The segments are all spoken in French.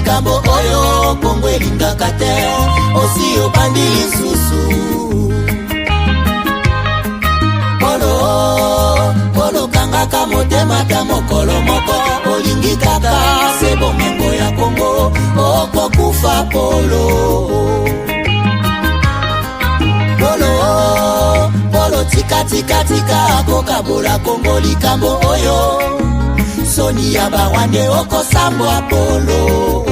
likambo oyo Kongo elingaka te osi obandi lisusu Polo kangaka motema ta mokolo moko olingi kaka se bomengo ya Kongo okokufa Polo tika kokabola Kongo likambo oyo soni ya bawande okosambwa Polo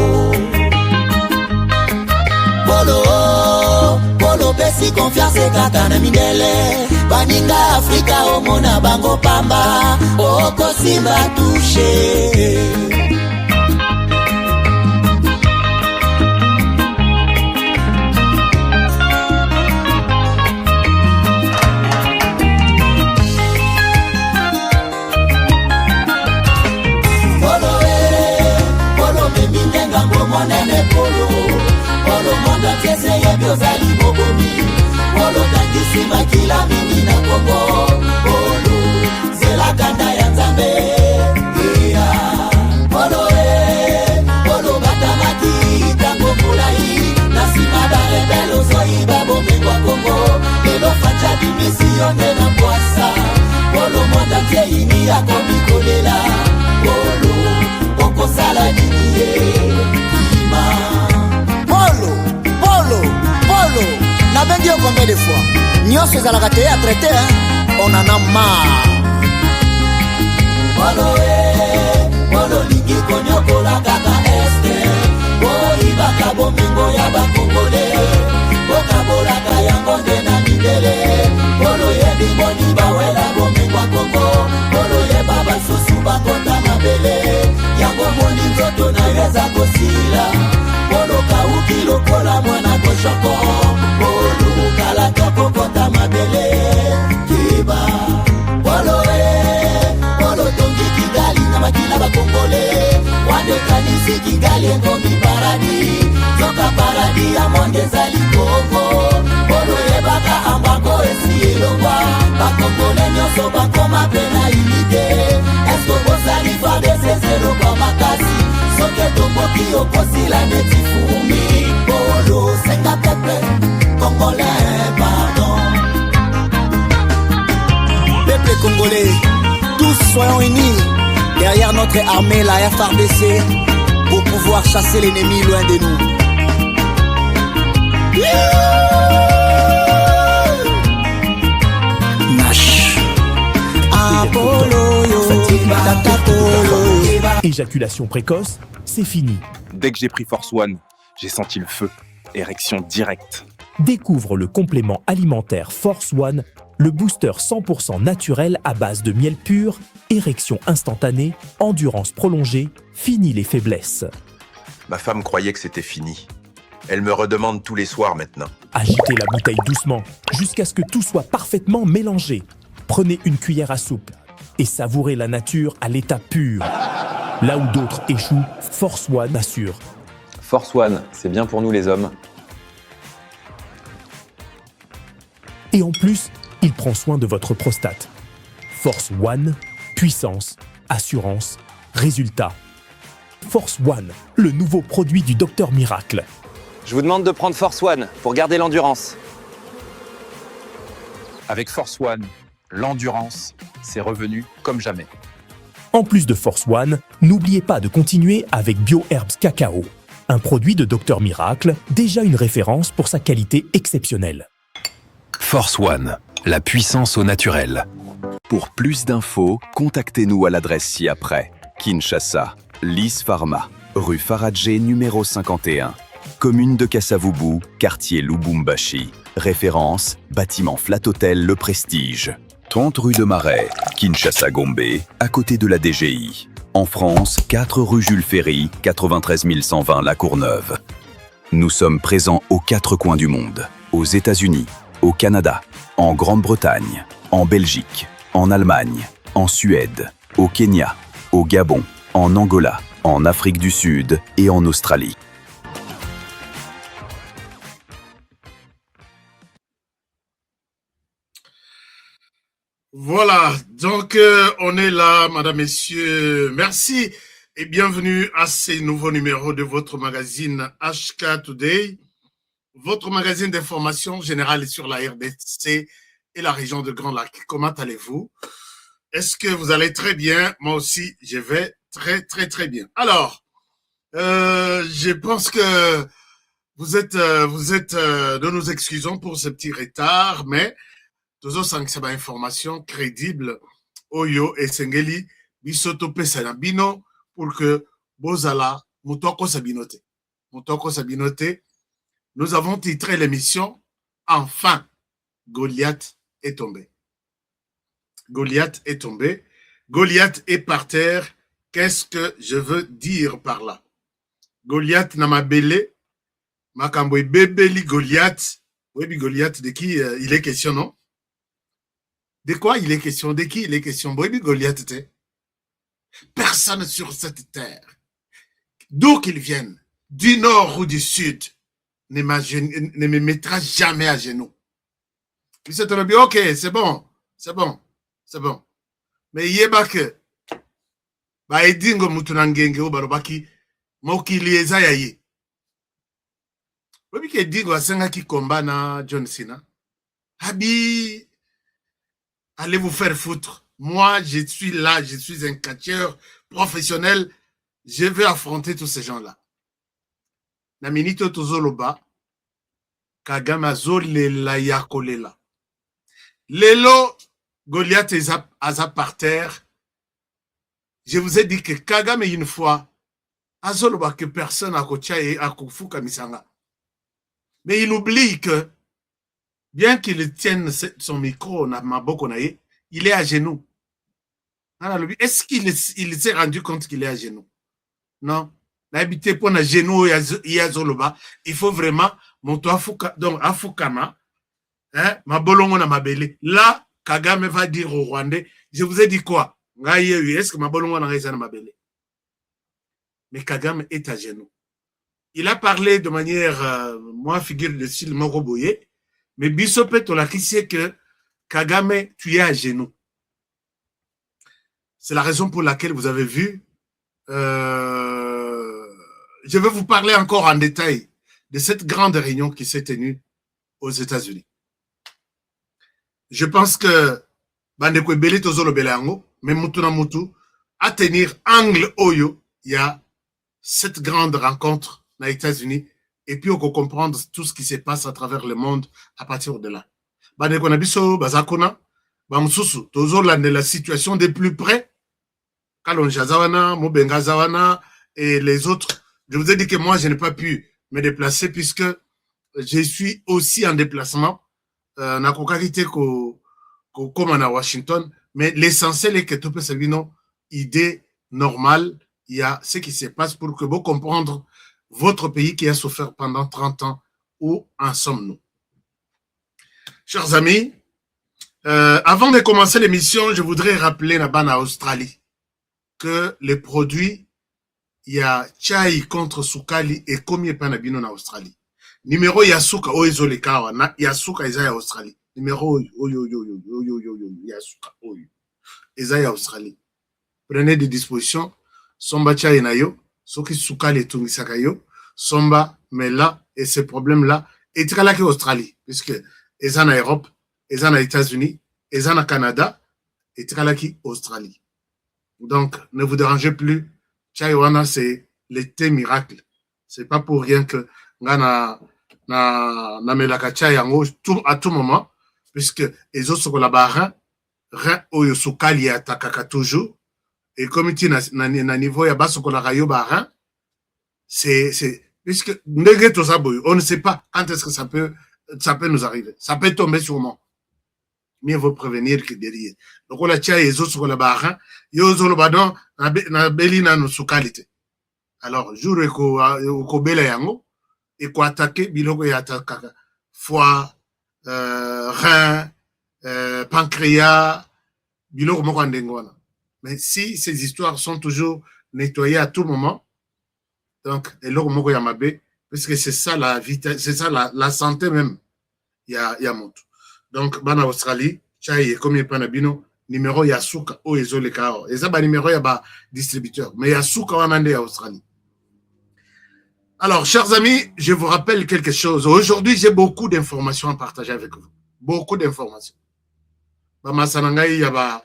pesi confiance kaka na mindele baninga Afrika omona bango pamba okosimba touche monene Polo monda tiese yebi ozali bobomi Polo tangisi makila mingi na Kongo Polo zela kanda ya Nzambe Polo batamaki tango mulai Nasima da rebel ozoi babomengwa Kongo Lelo facha di misione na mwasa Polo monda tie ini yako mikolela Polo oko sala niniye Polo na bengi yo combien de fois nyonso ezalaka te à traiter on en a marre Polo lingi konyokola kaka este boyibaka bomengo ya bakongole bokabolaka yango nde na mindele Polo yebi boni bawela bomengo ya Kongo Polo yeba basusu bakota mabele yango moni nzoto na yo eza kosila Polo kauki lokola mwana koshoko Polo kalaka kokota mabele kiba Polo tongi Kigali na makila bakongole wande kanisi Kigali engomi paradi zoka paradi ya monde zali Kongo Polo yebaka ambako esi elongwa bakongole nyonso bakoma pena unité esko bozali fade sezelo kwa makasi soke tomboki okosila neti fumi Polo senga pepe congolais pardon Peuple congolais tous soyons unis derrière notre armée la FARDC pour pouvoir chasser l'ennemi loin de nous Nash Apollo Éjaculation précoce, c'est fini. Dès que j'ai pris Force One, j'ai senti le feu. Érection directe. Découvre le complément alimentaire Force One, le booster 100% naturel à base de miel pur, érection instantanée, endurance prolongée, fini les faiblesses. Ma femme croyait que c'était fini. Elle me redemande tous les soirs maintenant. Agitez la bouteille doucement, jusqu'à ce que tout soit parfaitement mélangé. Prenez une cuillère à soupe et savourez la nature à l'état pur. Là où d'autres échouent, Force One assure. Force One, c'est bien pour nous les hommes. Et en plus, il prend soin de votre prostate. Force One, puissance, assurance, résultat. Force One, le nouveau produit du Docteur Miracle. Je vous demande de prendre Force One pour garder l'endurance. Avec Force One, l'endurance, c'est revenu comme jamais. En plus de Force One, n'oubliez pas de continuer avec BioHerbs Cacao, un produit de Docteur Miracle, déjà une référence pour sa qualité exceptionnelle. Force One, la puissance au naturel. Pour plus d'infos, contactez-nous à l'adresse ci-après. Kinshasa, Lys Pharma, rue Faradjé numéro 51. Commune de Kassavubu, quartier Lubumbashi. Référence, bâtiment Flat Hotel Le Prestige. 30 rue de Marais, Kinshasa Gombe, à côté de la DGI. En France, 4 rue Jules Ferry, 93 120 La Courneuve. Nous sommes présents aux 4 coins du monde. Aux États-Unis, au Canada, en Grande-Bretagne, en Belgique, en Allemagne, en Suède, au Kenya, au Gabon, en Angola, en Afrique du Sud et en Australie. Voilà, donc on est là, madame, messieurs. Merci Et bienvenue à ce nouveau numéro de votre magazine HK Today, votre magazine d'information générale sur la RDC et la région de Grand Lac. Comment allez-vous? Est-ce que vous allez très bien? Moi aussi, je vais très bien. Alors, je pense que vous êtes de nous excusons pour ce petit retard, mais toujours sans que ça information crédible, Oyo et Sengeli, Bisoto Pesanabino, pour que Bozala, Moutoko Sabinote. Moutoko Sabinote, nous avons titré l'émission Enfin, Goliath est tombé. Goliath est tombé. Goliath est par terre. Qu'est-ce que je veux dire par là? Goliath n'a ma belé. Makamboy bébéli Goliath. Oui, Goliath, de qui il est question, non? De quoi il est question? De qui il est question? Oui, Goliath était. Personne sur cette terre, d'où qu'ils viennent, du nord ou du sud, ne me mettra jamais à genoux. Puis c'est bien, ok, c'est bon. Mais yeba que, ba edingo mutunangenge ou barobaki, mokili eza yaye. Obi ke dingo asenga ki combat na John Cena. Habi, allez vous faire foutre. Moi, je suis là, je suis un catcheur professionnel. Je vais affronter tous ces gens-là. Naminito tozoloba, Kagame zolela yakolela. Lelo, Goliath aza par terre. Je vous ai dit que Kagame une fois, azoloba que personne a kocha et a kufuka misanga. Mais il oublie que, bien qu'il tienne son micro, il est à genoux. Est-ce qu'il s'est rendu compte qu'il est à genoux? Non. L'habité pour un genou il faut vraiment monter Afukama, ma bolongo na mabele. Là, Kagame va dire aux Rwandais, je vous ai dit quoi? Est-ce que ma bolongo na mabele? Mais Kagame est à genoux. Il a parlé de manière, moi, figure de style Moroboye, mais Bissopé Tolaki sait que Kagame, tu es à genoux. C'est la raison pour laquelle vous avez vu, je vais vous parler encore en détail de cette grande réunion qui s'est tenue aux États-Unis. Je pense que Bandeko Beli Tozolo Belango, mais Mutuna Mutu, à tenir angle Oyo, il y a cette grande rencontre aux États-Unis, et puis on peut comprendre tout ce qui se passe à travers le monde à partir de là. Bandeko Nabiso, Bazakuna, Bamsusu, Tozola de la situation de plus près, Kalon Jazawana, Mobenga Zawana et les autres. Je vous ai dit que moi, je n'ai pas pu me déplacer puisque je suis aussi en déplacement. Na kokakite comme à Washington. Mais l'essentiel est que tout peut se dire idée normale. Il y a ce qui se passe pour que vous comprendre votre pays qui a souffert pendant 30 ans. Où en sommes-nous? Chers amis, avant de commencer l'émission, je voudrais rappeler là-bas en Australie que les produits, il y a chai contre Sukali et combien panabino en Australie. Numéro Yasuka, Oezolekawa, Yasuka Isaiah Australie. Numéro Yasuka, Isaiah Australie. Prenez des dispositions. Somba chai nayo, soki Sukali tungisakayo, Somba, mais là, et ce problème-là, et là que Australie, puisque ils en Europe, ils en États-Unis, ils en Canada, et là qui Australie. Donc, ne vous dérangez plus. Chaiwana, c'est le thé miracle. C'est pas pour rien que na melaka chai yango à tout moment, puisque les autres sont là-bas, rein oyo sukali atakaka toujours, et comme tu na niveau ya baso kola rayo barin, c'est puisque on ne sait pas quand est-ce que ça peut nous arriver. Ça peut tomber sûrement. Mieux vaut prévenir que guérir. Donc, on a tia les autres sur le barin, yozo le badon, na belina no sukalite. Alors, jour ko bela yango, et ko attaquer, biloko ya attaquer, foie, rein, pancréas, biloko moko ndengwana. Mais si ces histoires sont toujours nettoyées à tout moment, donc, eloko moko ya mabe, parce que c'est ça la vitesse, c'est ça la santé même, ya monte. Donc, bana Australie, chai comme panabino, numéro ya suka o ezoleka awa eza numéro ya distributeur mais ya suka wana nde ya Australie. Alors, chers amis, je vous rappelle quelque chose. Aujourd'hui, j'ai beaucoup d'informations à partager avec vous. Beaucoup d'informations. Bamasanangai, il y a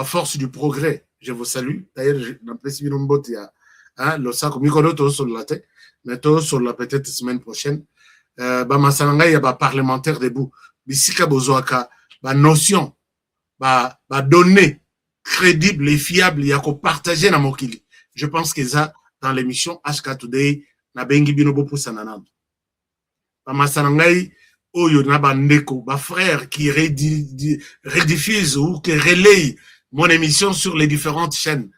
force du progrès. Je vous salue. D'ailleurs, dans le précis il y a le sac micro sur la tête, mais sur la peut-être semaine prochaine. Bamasanangai, il y a parlementaire debout. Bisika bozoaka, notion, données crédibles et fiables, il y a qu'à partager dans Mokili. Je pense que ça, dans l'émission HK Today, na bengi bino bopu sananam. Bamasanangai, oyo na bandeko, frères qui rediffusent ou qui relayent mon émission sur les différentes chaînes.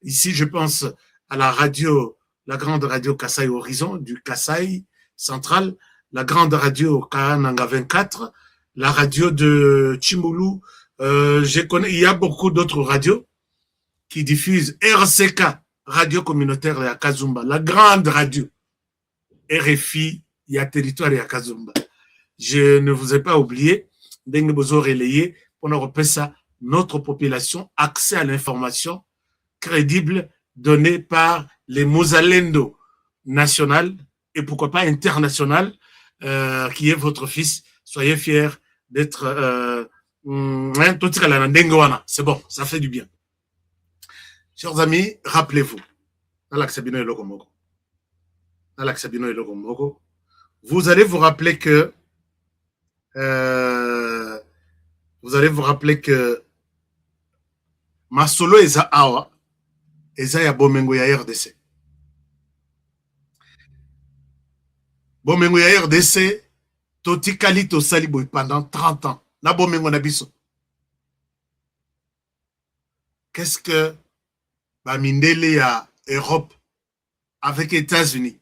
Ici, je pense à la radio, la grande radio Kassai Horizon, du Kassai Central, la grande radio Kaananga 24, la radio de Chimbulu. Je connais, il y a beaucoup d'autres radios qui diffusent RCK, radio communautaire de Kazumba, la grande radio. RFI, il y a territoire de Kazumba. Je ne vous ai pas oublié, d'engue besoin relayer pour nous repérer ça, notre population, accès à l'information crédible donnée par les Mozalendo national et pourquoi pas international, qui est votre fils. Soyez fiers d'être, c'est bon, ça fait du bien. Chers amis, rappelez-vous, vous allez vous rappeler que Masolo eza awa eza ya bomengo ya RDC. Bomengo ya RDC totikali tosali boy pendant 30 ans. Na bomengo na biso. Qu'est-ce que Bamindele ya Europe avec États-Unis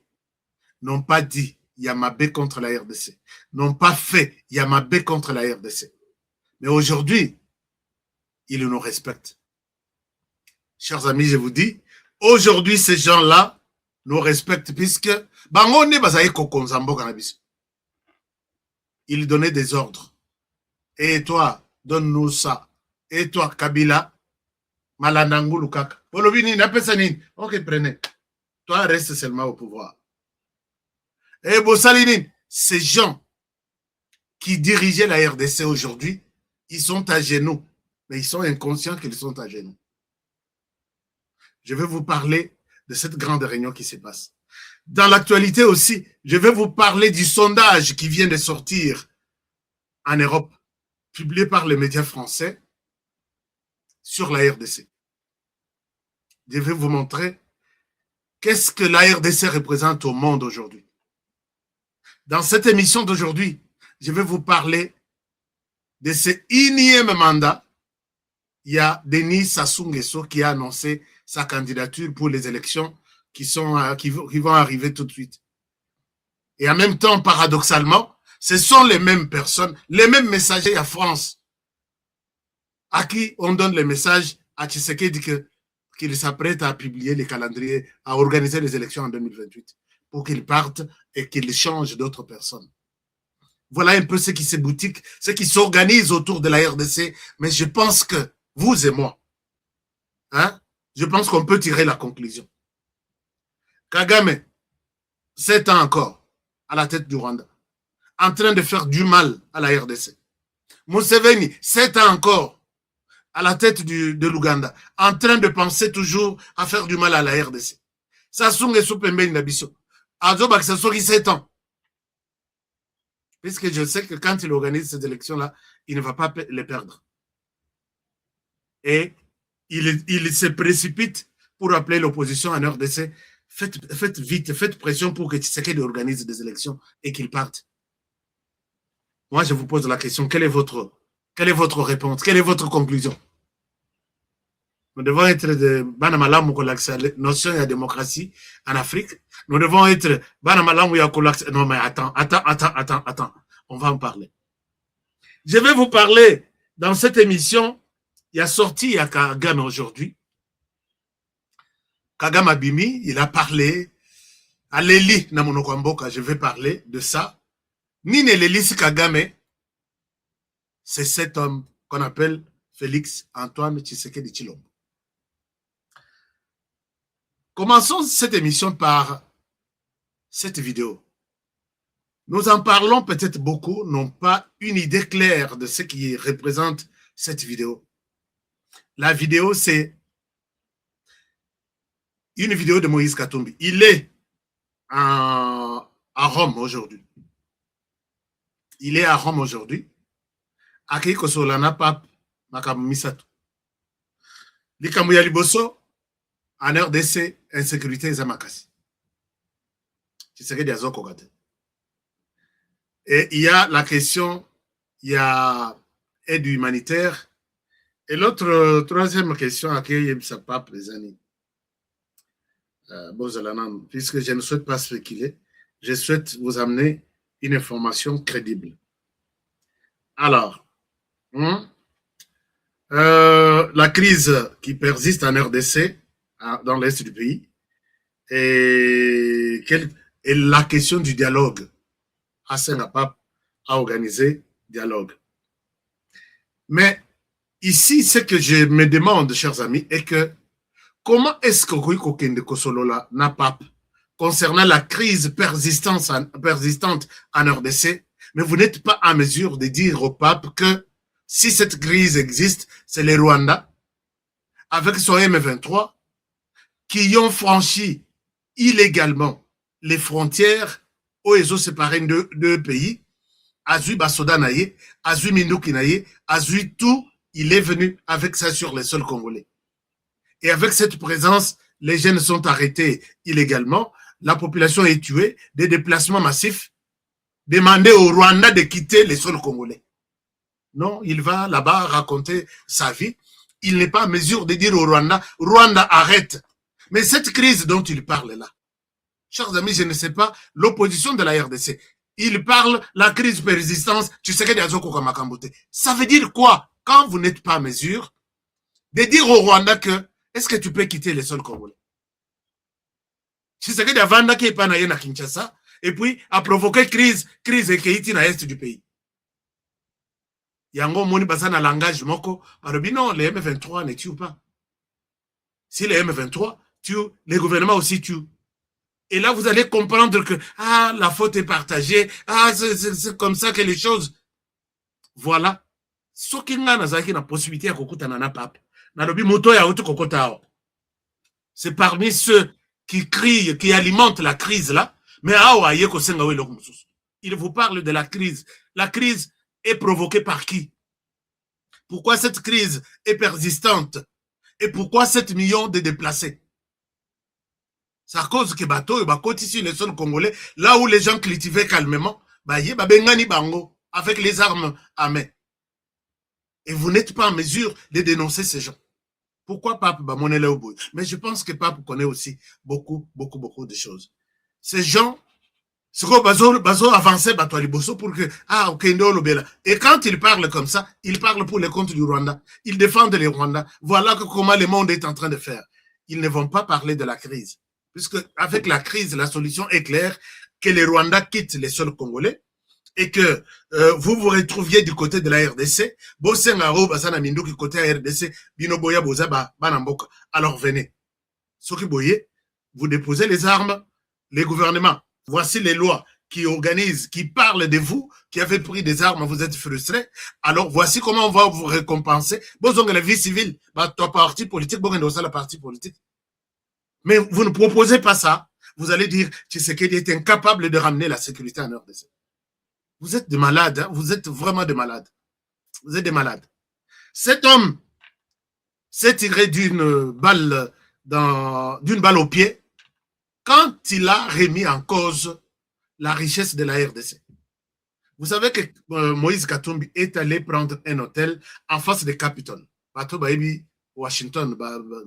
n'ont pas dit Yamabé contre la RDC, n'ont pas fait Yamabé contre la RDC. Mais aujourd'hui, ils nous respectent. Chers amis, je vous dis, aujourd'hui, ces gens-là nous respectent puisque ils donnaient des ordres. Et toi, donne-nous ça. Et toi, Kabila, Malanangu Lukaka. Ok, prenez. Toi, reste seulement au pouvoir. Et Bossalinine, ces gens qui dirigeaient la RDC aujourd'hui, ils sont à genoux. Mais ils sont inconscients qu'ils sont à genoux. Je vais vous parler de cette grande réunion qui se passe. Dans l'actualité aussi, je vais vous parler du sondage qui vient de sortir en Europe, publié par les médias français sur la RDC. Je vais vous montrer qu'est-ce que la RDC représente au monde aujourd'hui. Dans cette émission d'aujourd'hui, je vais vous parler de ce énième mandat. Il y a Denis Sassou Nguesso qui a annoncé sa candidature pour les élections qui vont arriver tout de suite. Et en même temps, paradoxalement, ce sont les mêmes personnes, les mêmes messagers à France, à qui on donne les messages à Tshisekedi qu'il s'apprête à publier les calendriers, à organiser les élections en 2028, pour qu'il parte et qu'il change d'autres personnes. Voilà un peu ce qui se boutique, ce qui s'organise autour de la RDC, mais je pense que vous et moi, je pense qu'on peut tirer la conclusion. Kagame, 7 ans encore, à la tête du Rwanda, en train de faire du mal à la RDC. Museveni, 7 ans encore, à la tête de l'Ouganda, en train de penser toujours à faire du mal à la RDC. Sassou Nguesso Pembeni Nabiso, Azoba Sassou 7 ans. Puisque je sais que quand il organise ces élections-là, il ne va pas les perdre. Et il se précipite pour appeler l'opposition en RDC. Faites vite, faites pression pour que Tshisekedi organise des élections et qu'il parte. Moi, je vous pose la question, quelle est votre réponse? Quelle est votre conclusion? Nous devons être de Banamalam ou la notion de la démocratie en Afrique. Nous devons être Banamalam ou non, mais attends. On va en parler. Je vais vous parler dans cette émission. Il a sorti à Kagame aujourd'hui. Kagame Abimi, il a parlé à Leli Namonokwamboka. Je vais parler de ça. Nine Leli Kagame, c'est cet homme qu'on appelle Félix Antoine Tshisekedi Tshilombo. Commençons cette émission par cette vidéo. Nous en parlons peut-être beaucoup, n'ont pas une idée claire de ce qui représente cette vidéo. La vidéo, c'est une vidéo de Moïse Katumbi. Il est à Rome aujourd'hui. Il est à Rome aujourd'hui. Aki kosolana pape makambo misato. Likambo ya liboso en RDC insécurité eza makasi. Tshisekedi azoko kate. Et il y a la question, il y a aide humanitaire. Et l'autre, troisième question à qui ça pape les amis. Puisque je ne souhaite pas spéculer, je souhaite vous amener une information crédible. Alors, la crise qui persiste en RDC, dans l'est du pays, et la question du dialogue. Hassan Pape a organisé dialogue. Mais ici, ce que je me demande, chers amis, est que comment est-ce que Kokende Kosolola n'a pas concernant la crise persistante en RDC, mais vous n'êtes pas en mesure de dire au pape que si cette crise existe, c'est les Rwandais, avec son M23, qui ont franchi illégalement les frontières où ils ont séparé deux pays, Azui Basoda Naye, Azui Mindouki Naye, Azui tout, il est venu avec ça sur les sols congolais. Et avec cette présence, les jeunes sont arrêtés illégalement, la population est tuée, des déplacements massifs, demander au Rwanda de quitter les sols congolais. Non, il va là-bas raconter sa vie. Il n'est pas en mesure de dire au Rwanda, Rwanda arrête. Mais cette crise dont il parle là, chers amis, je ne sais pas, l'opposition de la RDC, il parle la crise persistance, tu sais que ça veut dire quoi quand vous n'êtes pas en mesure de dire au Rwanda que est-ce que tu peux quitter les sols congolais? Tu sais que Vanda qui est pas na Kinshasa et puis a provoqué crise et qui est dans l'est du pays. Yango moni basana langage moko, parobi non, les M23 ne tuent pas. Si les M23 tuent, les gouvernements aussi tuent. Et là, vous allez comprendre que la faute est partagée. C'est comme ça que les choses. Voilà. Ce qui n'a la possibilité à kokuta nana pape. Nalobi moto ya auto kokota. C'est parmi ceux qui crient, qui alimentent la crise là. Mais il vous parle de la crise. La crise est provoquée par qui? Pourquoi cette crise est persistante? Et pourquoi 7 millions de déplacés? C'est à cause que bateau côté sur les sols congolais, là où les gens cultivaient calmement, bengani bango avec les armes à main. Et vous n'êtes pas en mesure de dénoncer ces gens. Pourquoi Pape Bamonele Oboy? Mais je pense que Pape connaît aussi beaucoup de choses. Ces gens, ce qu'on bazo avancer bateau liboso pour que okendo lobela. Et quand ils parlent comme ça, ils parlent pour les comptes du Rwanda. Ils défendent les Rwandais. Voilà comment le monde est en train de faire. Ils ne vont pas parler de la crise. Puisque avec la crise, la solution est claire, que les Rwandais quittent les sols congolais et que vous vous retrouviez du côté de la RDC. Alors venez. Soki boye, vous déposez les armes, les gouvernements. Voici les lois qui organisent, qui parlent de vous, qui avez pris des armes, vous êtes frustrés. Alors voici comment on va vous récompenser. Bon, la vie civile, ton parti politique, bon, la partie politique. Mais vous ne proposez pas ça. Vous allez dire Tshisekedi est incapable de ramener la sécurité en RDC. Vous êtes des malades, hein? Vous êtes vraiment des malades. Vous êtes des malades. Cet homme s'est tiré d'une balle au pied quand il a remis en cause la richesse de la RDC. Vous savez que Moïse Katumbi est allé prendre un hôtel en face de Capitole. Bato Baïbi, Washington,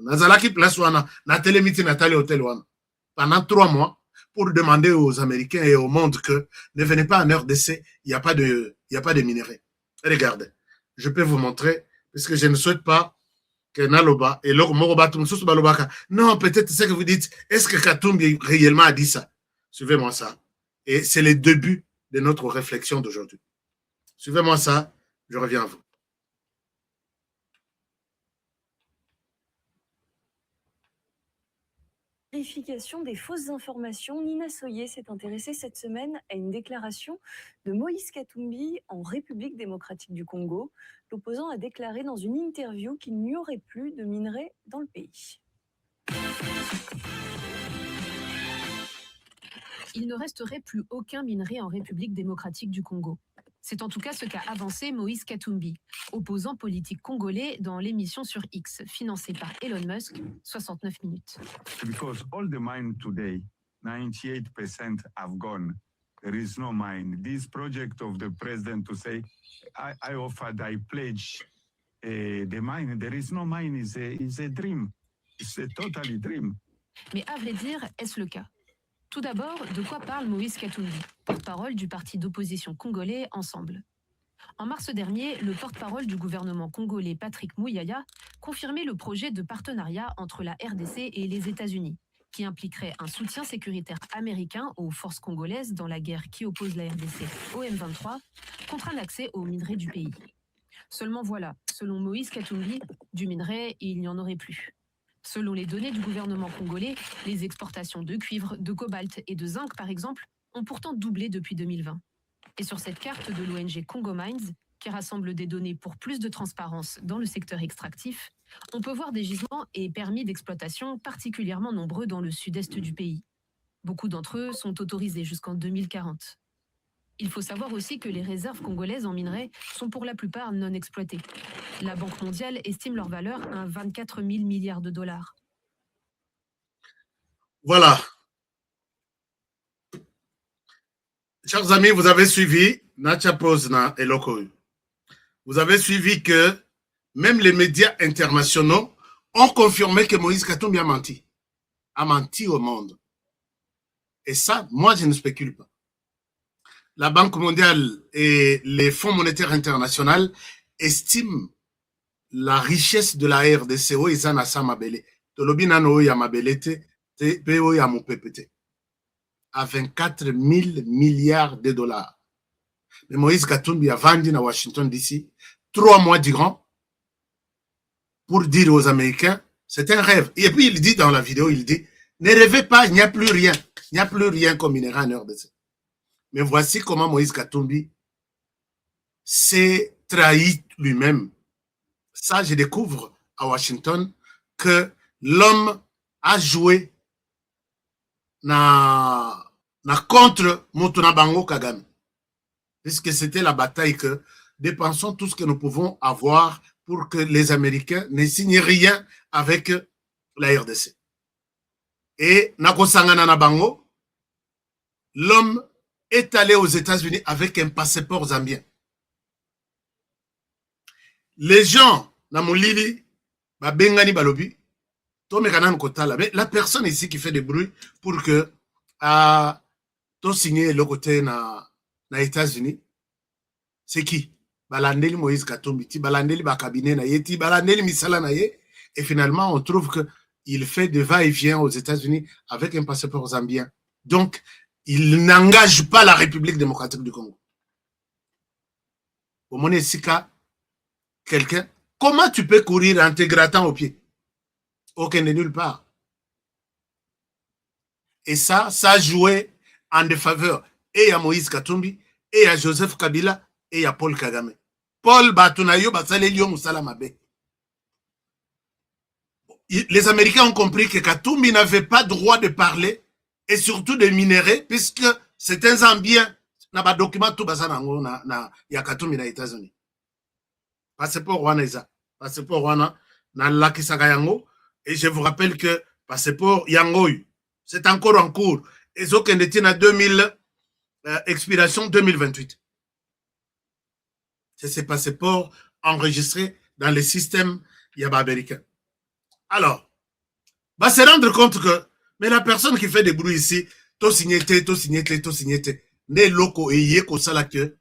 Nazalaki place wana, na télémiti Nathalie Hotel wana. Pendant 3 mois, pour demander aux Américains et au monde que ne venez pas en RDC, il n'y a pas de minerais. Regardez, je peux vous montrer, puisque je ne souhaite pas que Naloba et Moroba Tumsus Balobaka. Non, peut-être ce que vous dites, est-ce que Katumbi réellement a dit ça? Suivez-moi ça. Et c'est le début de notre réflexion d'aujourd'hui. Suivez-moi ça, je reviens à vous. Vérification des fausses informations, Nina Soyer s'est intéressée cette semaine à une déclaration de Moïse Katumbi en République démocratique du Congo. L'opposant a déclaré dans une interview qu'il n'y aurait plus de minerais dans le pays. Il ne resterait plus aucun minerai en République démocratique du Congo. C'est en tout cas ce qu'a avancé Moïse Katumbi, opposant politique congolais dans l'émission sur X, financée par Elon Musk, 69 minutes. Because all the mine today, 98% have gone. There is no mine. This project of the president to say, I offered, I pledge the mine. There is no mine is a dream. It's a totally dream. Mais à vrai dire, est-ce le cas? Tout d'abord, de quoi parle Moïse Katumbi, porte-parole du parti d'opposition congolais Ensemble? En mars dernier, le porte-parole du gouvernement congolais Patrick Mouyaya confirmait le projet de partenariat entre la RDC et les États-Unis, qui impliquerait un soutien sécuritaire américain aux forces congolaises dans la guerre qui oppose la RDC au M23 contre un accès aux minerais du pays. Seulement voilà, selon Moïse Katumbi, du minerai, il n'y en aurait plus. Selon les données du gouvernement congolais, les exportations de cuivre, de cobalt et de zinc, par exemple, ont pourtant doublé depuis 2020. Et sur cette carte de l'ONG Congo Mines, qui rassemble des données pour plus de transparence dans le secteur extractif, on peut voir des gisements et permis d'exploitation particulièrement nombreux dans le sud-est du pays. Beaucoup d'entre eux sont autorisés jusqu'en 2040. Il faut savoir aussi que les réserves congolaises en minerais sont pour la plupart non exploitées. La Banque mondiale estime leur valeur à 24 000 milliards de dollars. Voilà. Chers amis, vous avez suivi Nacha Posna et Loko. Vous avez suivi que même les médias internationaux ont confirmé que Moïse Katumbi a menti. A menti au monde. Et ça, moi, je ne spécule pas. La Banque mondiale et les Fonds monétaires internationaux estiment la richesse de la RDC à 24 000 milliards de dollars. Mais Moïse Katumbi a vendu à Washington DC 3 mois durant pour dire aux Américains, c'est un rêve. Et puis il dit dans la vidéo, il dit, ne rêvez pas, il n'y a plus rien. Il n'y a plus rien comme minéral en RDC. Mais voici comment Moïse Katumbi s'est trahi lui-même. Ça, je découvre à Washington que l'homme a joué contre Motuna Bango Kagame. Puisque c'était la bataille que dépensons tout ce que nous pouvons avoir pour que les Américains ne signent rien avec la RDC. Et Nakosangana na Bango, l'homme est allé aux États-Unis avec un passeport zambien. Les gens, Namolili, Bengani Balobi, mais la personne ici qui fait des bruits pour que to signer le côté na États-Unis, c'est qui? Balandeli Moïse Katumbi, Balandeli Bakabine na Yeti, Balandeli Misala na Ye, et finalement on trouve que il fait des va-et-vient aux États-Unis avec un passeport zambien. Donc, il n'engage pas la République démocratique du Congo. Au moment Sika, quelqu'un, comment tu peux courir en te grattant aux pieds? Aucun de nulle part. Et ça a joué en défaveur et à Moïse Katumbi, et à Joseph Kabila, et à Paul Kagame. Paul Batunayo Basalelio Moussala Mabe. Les Américains ont compris que Katumbi n'avait pas droit de parler et surtout de minerais, puisque c'est un Zambien. Na ba document tout basa na ya Katumbi na États-Unis. Passeport wana isa. Passeport wana na lakisaka yango. Et je vous rappelle que passeport yangoy, c'est encore en cours. Et ce qu'on détient à 2000, expiration 2028. C'est ces passeports enregistrés dans les systèmes américains. Alors, va se rendre compte que, mais la personne qui fait des bruits ici, to signete, ne loko et yeko sala que,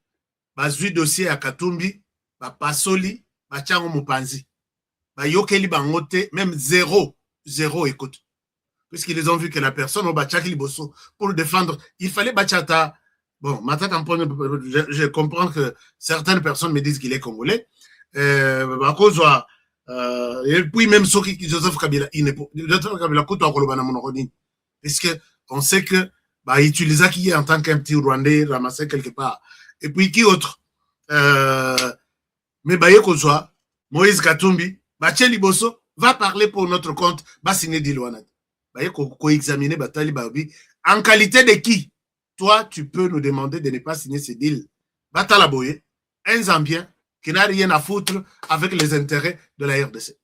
bazui dossier à Katumbi, ba pasoli, ba chango mupanzi, ba yokeli bangote, même zéro écoute. Puisqu'ils ont vu que la personne au bachaki liboso, pour défendre, il fallait bachata. Bon, maintenant, je comprends que certaines personnes me disent qu'il est congolais. À cause et puis même ceux qui Joseph Kabila, il n'est pas Joseph Kabila, Puisque on sait que bah, utilisa qui est en tant qu'un petit Rwandais ramassé quelque part. Et puis qui autre mais bah, soit Moïse Katumbi, Bacheli Bosso va parler pour notre compte, va signer Dilouanat. Bah, examiner Batali Babi. En qualité de qui? Toi, tu peux nous demander de ne pas signer ces deals. Batala Boye, un Zambien qui n'a rien à foutre avec les intérêts de la RDC.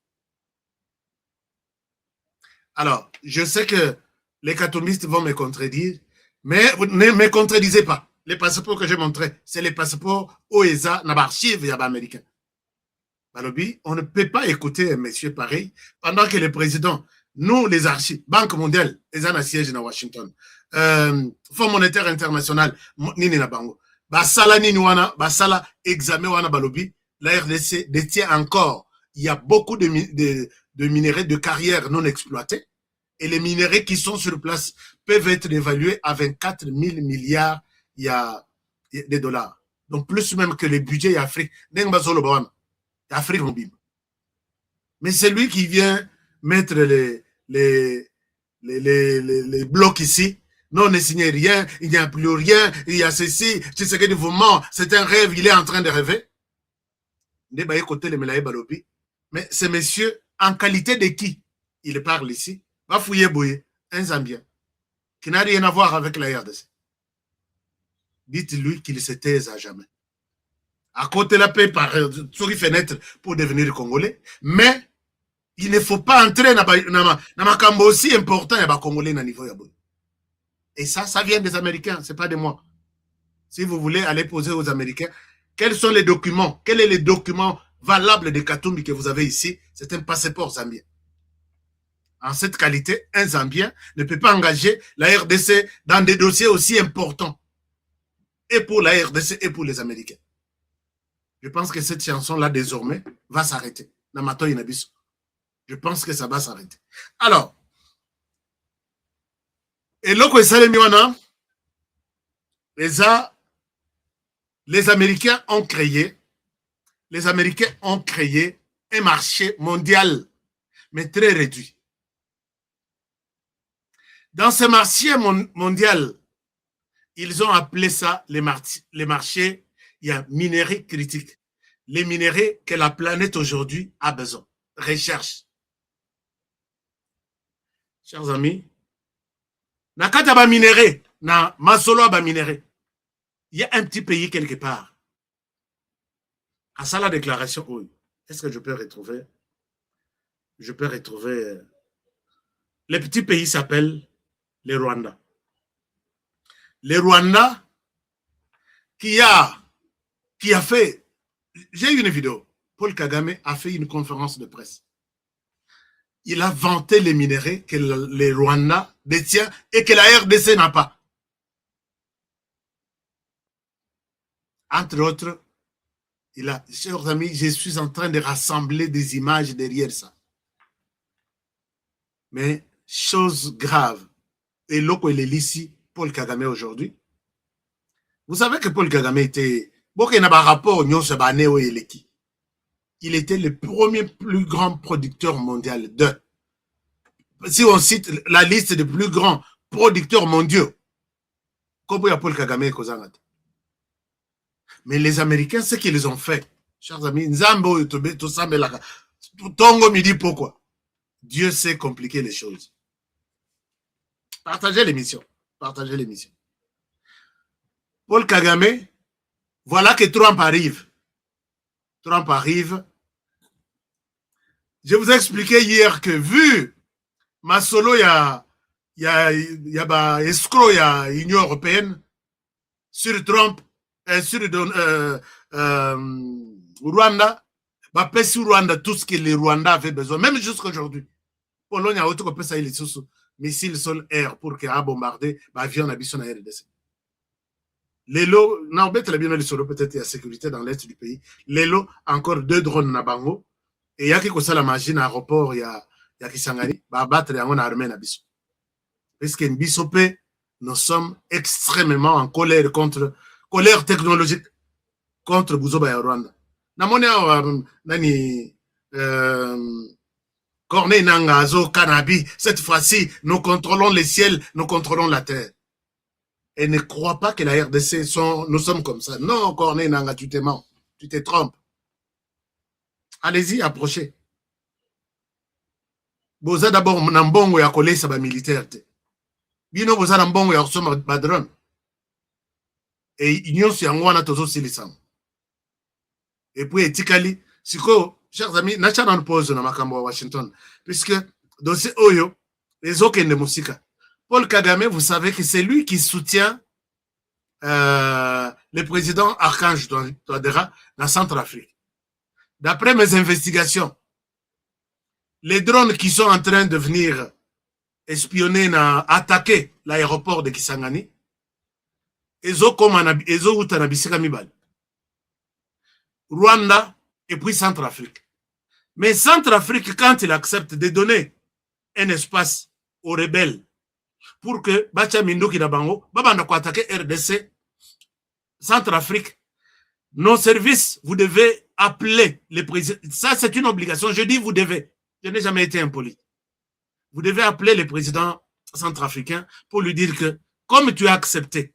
Alors, je sais que les catomistes vont me contredire, mais ne me contredisez pas. Les passeports que j'ai montrés, c'est les passeports OESA, n'abarchive yaba américain. Balobi, on ne peut pas écouter un monsieur pareil pendant que le président, nous les archives, Banque mondiale, les en siège à Washington, Fonds monétaire international, nini na bango, basala nini wana, basala examen wana balobi, la RDC détient encore, il y a beaucoup de minerais de carrière non exploités, et les minerais qui sont sur place peuvent être évalués à 24 000 milliards de dollars. Donc plus même que le budget Afrique. Afrique mais c'est lui qui vient mettre les blocs ici. Non, ne signez rien, il n'y a plus rien, il y a ceci, tu sais que du mouvement, c'est un rêve, il est en train de rêver. Mais ce monsieur, en qualité de qui il parle ici, va fouiller Boye, un Zambien, qui n'a rien à voir avec la RDC. Dites-lui qu'il se taise à jamais. À côté de la paix par sur les fenêtres pour devenir Congolais, mais il ne faut pas entrer dans un cambo aussi important et Congolais dans niveau Yaboy. Et ça vient des Américains, c'est pas de moi. Si vous voulez aller poser aux Américains, quels sont les documents, quel est le document valable de Katumbi que vous avez ici? C'est un passeport zambien. En cette qualité, un Zambien ne peut pas engager la RDC dans des dossiers aussi importants. Et pour la RDC et pour les Américains. Je pense que cette chanson-là, désormais, va s'arrêter. Namato Inabiso. Je pense que ça va s'arrêter. Alors, et là, les Américains ont créé un marché mondial, mais très réduit. Dans ce marché mondial, ils ont appelé ça les marchés, il y a minerais critiques. Les minerais que la planète aujourd'hui a besoin. Recherche. Chers amis, nakata ba minerais, na masolo ba minerais. Il y a un petit pays quelque part. À ça la déclaration, oui. Est-ce que je peux retrouver? Je peux retrouver. Le petit pays s'appelle le Rwanda. Le Rwanda qui a fait, j'ai eu une vidéo, Paul Kagame a fait une conférence de presse. Il a vanté les minéraux que le Rwanda détient et que la RDC n'a pas. Entre autres, chers amis, je suis en train de rassembler des images derrière ça. Mais, chose grave, et l'autre, il est ici, Paul Kagame aujourd'hui. Vous savez que Paul Kagame était, il était le premier plus grand producteur mondial de. Si on cite la liste des plus grands producteurs mondiaux, comme Paul Kagame et Kozangat. Mais les Américains, ce qu'ils ont fait, chers amis, Nzambo, Tongo me dit pourquoi. Dieu sait compliquer les choses. Partagez l'émission. Partagez l'émission. Paul Kagame, voilà que Trump arrive. Trump arrive. Je vous ai expliqué hier que vu Masolo, il y a escroc, il y a Union européenne sur Trump, sur Rwanda, bah, sur Rwanda, tout ce que les Rwandais avaient besoin, même jusqu'à aujourd'hui. Pologne a autre que ça, il est sous missiles sol-air pour qu'il y ait bombardé, bah, avion à Bisson à RDC. Les lots, peut-être il y a sécurité dans l'est du pays. Les lots, encore 2 drones na bango. Et il y a qui ça la machine à aéroport, il y a Kisangani, bah, battre en armée na Bisson. Parce qu'en Bissopé, nous sommes extrêmement en colère colère technologique contre Buzoba et Rwanda. Namone nani Corneille Nangazo, Kanabi, cette fois-ci, nous contrôlons les ciels, nous contrôlons la terre. Et ne crois pas que la RDC nous sommes comme ça. Non, Corneille Nanga, tu te mens, tu te trompes. Allez-y, approchez. Boza d'abord, Nambongo ya collé ça va militaire. Bino boza Nambongo ya ressomme badron. Et union sur Angwana tozo silisam. Et puis, etikali, siko, chers amis, nacha dans pause na makambo à Washington. Puisque, dossier Oyo, les autres de Moussika. Paul Kagame, vous savez que c'est lui qui soutient le président Archange Touadéra dans Centrafrique. D'après mes investigations, les drones qui sont en train de venir espionner, attaquer l'aéroport de Kisangani, Rwanda et puis Centrafrique. Mais Centrafrique, quand il accepte de donner un espace aux rebelles pour que Bacha Mindoki Nabango, Babanda ko attaquer RDC, Centrafrique, nos services, vous devez appeler les présidents. Ça, c'est une obligation. Je dis vous devez. Je n'ai jamais été impoli. Vous devez appeler le président centrafricain pour lui dire que, comme tu as accepté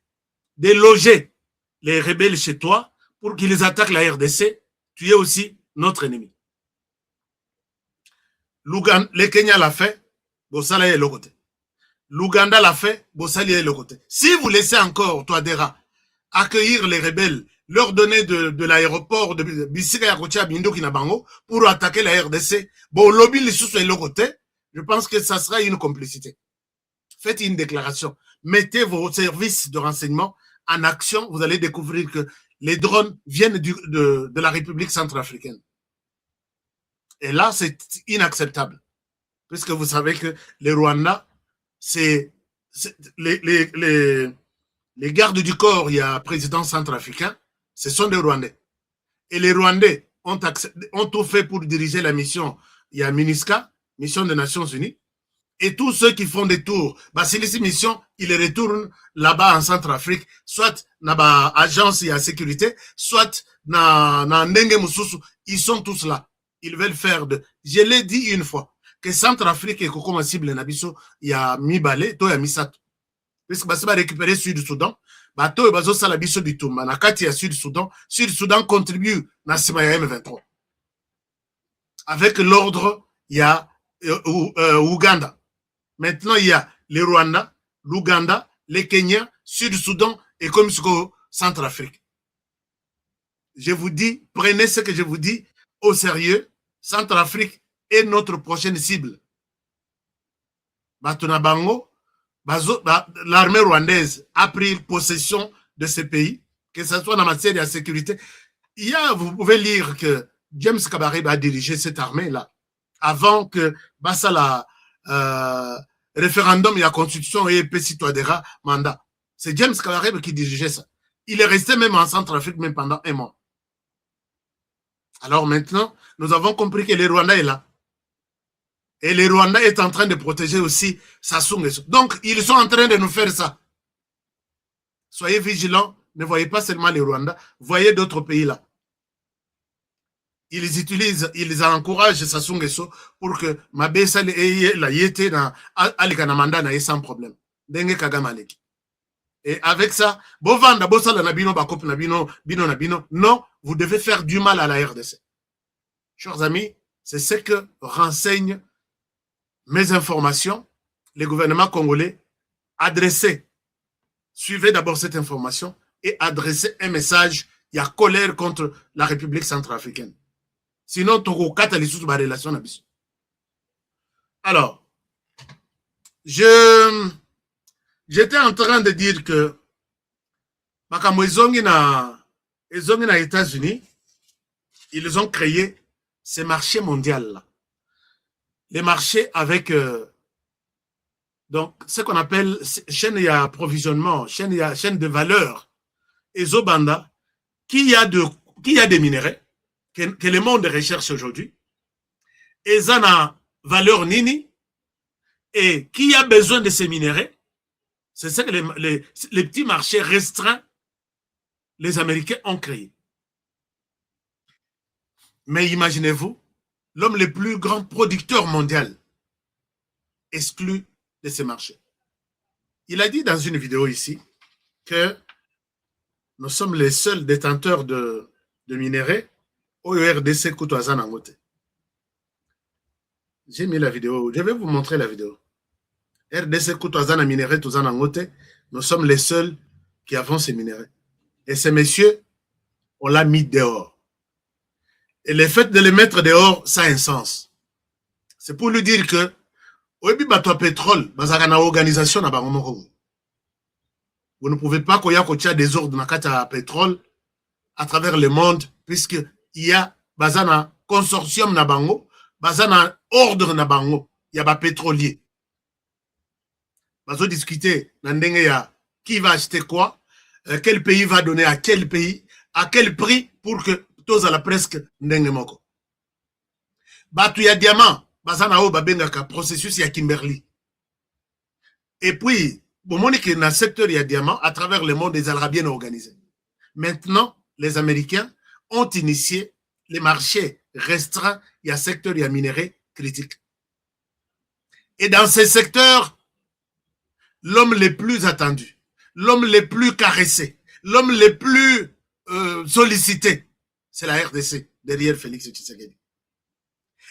de loger les rebelles chez toi pour qu'ils attaquent la RDC, tu es aussi notre ennemi. Le Kenya l'a fait, Bossala est le côté. L'Ouganda l'a fait, Bossali est le côté. Si vous laissez encore, Touadéra, accueillir les rebelles, leur donner de l'aéroport de Bissika Yakotia Bindo Kinabango pour attaquer la RDC, bon, lobby les sous le côté, je pense que ça sera une complicité. Faites une déclaration. Mettez vos services de renseignement en action. Vous allez découvrir que les drones viennent de la République centrafricaine. Et là, c'est inacceptable. Puisque vous savez que les Rwandais, c'est les gardes du corps, il y a président centrafricain, ce sont des Rwandais. Et les Rwandais ont tout fait pour diriger la mission. Il y a MINUSCA, mission des Nations Unies. Et tous ceux qui font des tours, ces missions, ils les retournent là-bas en Centrafrique, soit dans l'agence et la sécurité, soit dans Ndenge Moussousou. Ils sont tous là. Ils veulent faire de... Je l'ai dit une fois, que Centrafrique est comme cible Nabiso, il y a mi-balé, toi il y a mi-sato. Parce que va récupérer Sud-Soudan, toi il y a la biso du Toumba, nakati ya Sud-Soudan, Sud-Soudan contribue dans ce M23. Avec l'ordre, il y a Ouganda. Maintenant, il y a les Rwandais, l'Ouganda, les Kenyans, Sud-Soudan et comme Centrafrique. Je vous dis, prenez ce que je vous dis au sérieux. Centrafrique est notre prochaine cible. Batunabango, l'armée rwandaise a pris possession de ce pays, que ce soit dans la matière de la sécurité. Vous pouvez lire que James Kabarebe a dirigé cette armée-là avant que la référendum et la constitution et PC Touadéra mandat. C'est James Kabarebe qui dirigeait ça. Il est resté même en Centrafrique même pendant un mois. Alors maintenant, nous avons compris que les Rwandais est là. Et les Rwandais est en train de protéger aussi Sassou Nguesso. Donc, ils sont en train de nous faire ça. Soyez vigilants. Ne voyez pas seulement les Rwandais. Voyez d'autres pays là. Ils encouragent Sassou Nguesso pour que Mabessa la yete na alikanamanda na sans problème. Denge Kagamaleki. Et avec ça, Bovanda, Bossala Nabino, Bakop Nabino, Bino Nabino, non, vous devez faire du mal à la RDC. Chers amis, c'est ce que renseignent mes informations, les gouvernements congolais, adressez, suivez d'abord cette information et adressez un message, il y a colère contre la République centrafricaine. Sinon, tu as les ma relation. Alors, j'étais en train de dire que Makambo Ezongi na États-Unis, ils ont créé ces marchés mondiaux là. Les marchés avec donc ce qu'on appelle chaîne d'approvisionnement, chaîne de valeur, Ezobanda, qui a des minéraux que le monde recherche aujourd'hui, et ça a valeur nini, et qui a besoin de ces minéraux, c'est ça que les petits marchés restreints, les Américains ont créé. Mais imaginez-vous, l'homme le plus grand producteur mondial, exclus de ces marchés. Il a dit dans une vidéo ici que nous sommes les seuls détenteurs de minerais au RDC Koutouazan Angote. J'ai mis la vidéo, je vais vous montrer la vidéo. RDC Koutouazan minerais Touzan Angote, nous sommes les seuls qui avons ces minéraux. Et ces messieurs, on l'a mis dehors. Et le fait de les mettre dehors, ça a un sens. C'est pour lui dire que, au début, bateau pétrole, dans une organisation, vous ne pouvez pas qu'il y ait des ordres dans le pétrole à travers le monde, puisqu'il y a un consortium na bango, un ordre na bango, il y a des pétroliers. Vous discuter qui va acheter quoi, quel pays va donner à quel pays, à quel prix pour que tous à la presque ndenge moko. Batu ya diamant, bazana o babengaka processus ya Kimberley. Et puis, bon, que dans le secteur ya diamant, à travers le monde, les Arabes bien organisés. Maintenant, les Américains ont initié les marchés restreints, il y a secteur ya minéraux critiques. Et dans ces secteurs, l'homme le plus attendu, l'homme le plus caressé, l'homme le plus sollicité, c'est la RDC, derrière Félix Tshisekedi.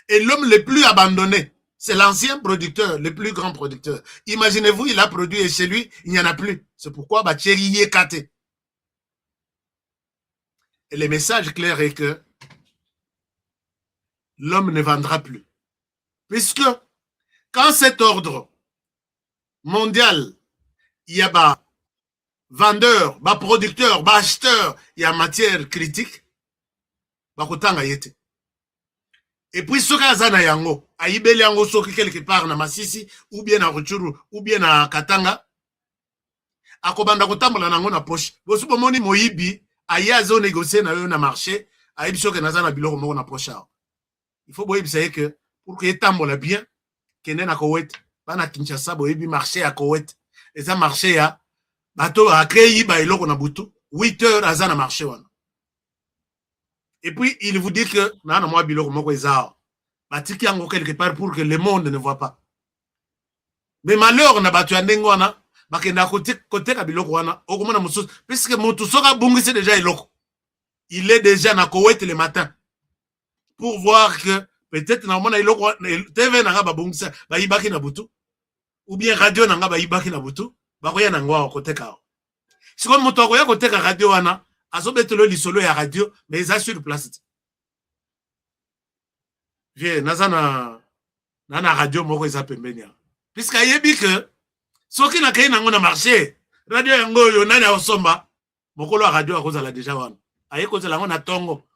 Et l'homme le plus abandonné, c'est l'ancien producteur, le plus grand producteur. Imaginez-vous, il a produit et chez lui, il n'y en a plus. C'est pourquoi Bacheri est caté. Et le message clair est que l'homme ne vendra plus. Puisque quand cet ordre mondial, il y a vendeur, producteur, acheteur, il y a matière critique, et puis ce cas yango, aibeli yango soki quelque part na Masisi, ou bien na Rutshuru, ou bien na Katanga, akobanda kotambola nango na poche. Bosu bomoni moyibi, ayazo négocier na yo na marché, aibi soki nazana biloko moko na poche. Il faut boyibi saye que pour que etambola bien, kende na Koweït, bana Kinshasa boyibi marché à Koweït. Et ça marché à bato a créé ba eloko na butu, 8 heures azana marché wana. Et puis, il vous dit que quelque part pour que le monde ne voit pas. Mais malheur, puisque déjà il est déjà na Koweït le matin pour voir que peut-être ou bien radio si comme radio azobetelo lisolo ya radio mais ils sur place. Viens nazana nana radio moko eza pembeni. Puisque yebi que soki na kei nango na marché radio yango yo nani osomba mokolo ya radio akozala déjà wana. Aye kozala na tongo.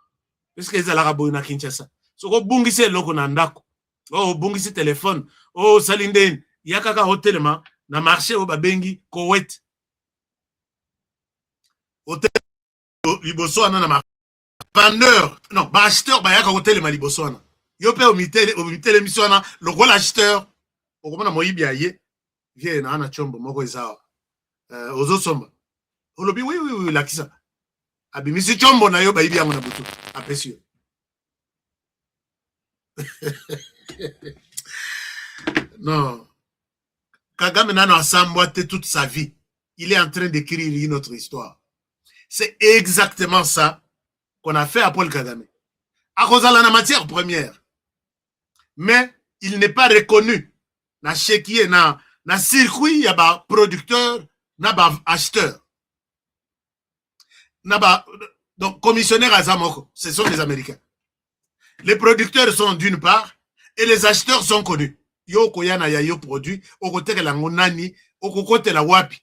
Puisque ezala ka boyina Kinshasa. Soko bungisi eloko na ndako. Oh bungisi téléphone. Oh salindeni yakaka hotelema na marché o babengi Koweït. Hotel liboso wana na vendeur non ba acheteur ba yaka hotel ma liboso wana yo pe au mitele mission wana lokola acheteur okomona moyibi aye vie na ana chombo moko eza ozo somba olobi oui lakisa abimisi chombo na yo ba yibi yango na butu apesio non Kagame nano asambwa te toute sa vie il est en train d'écrire une autre histoire. C'est exactement ça qu'on a fait à Paul Kagame. À cause de la matière première. Mais il n'est pas reconnu. Na chéquier, na circuit, il y a producteur, na acheteur. Donc, commissionnaire à Zamoko, ce sont les Américains. Les producteurs sont d'une part, et les acheteurs sont connus. Yo koyana ya yo produit, okote la ngonani, okokote la wapi.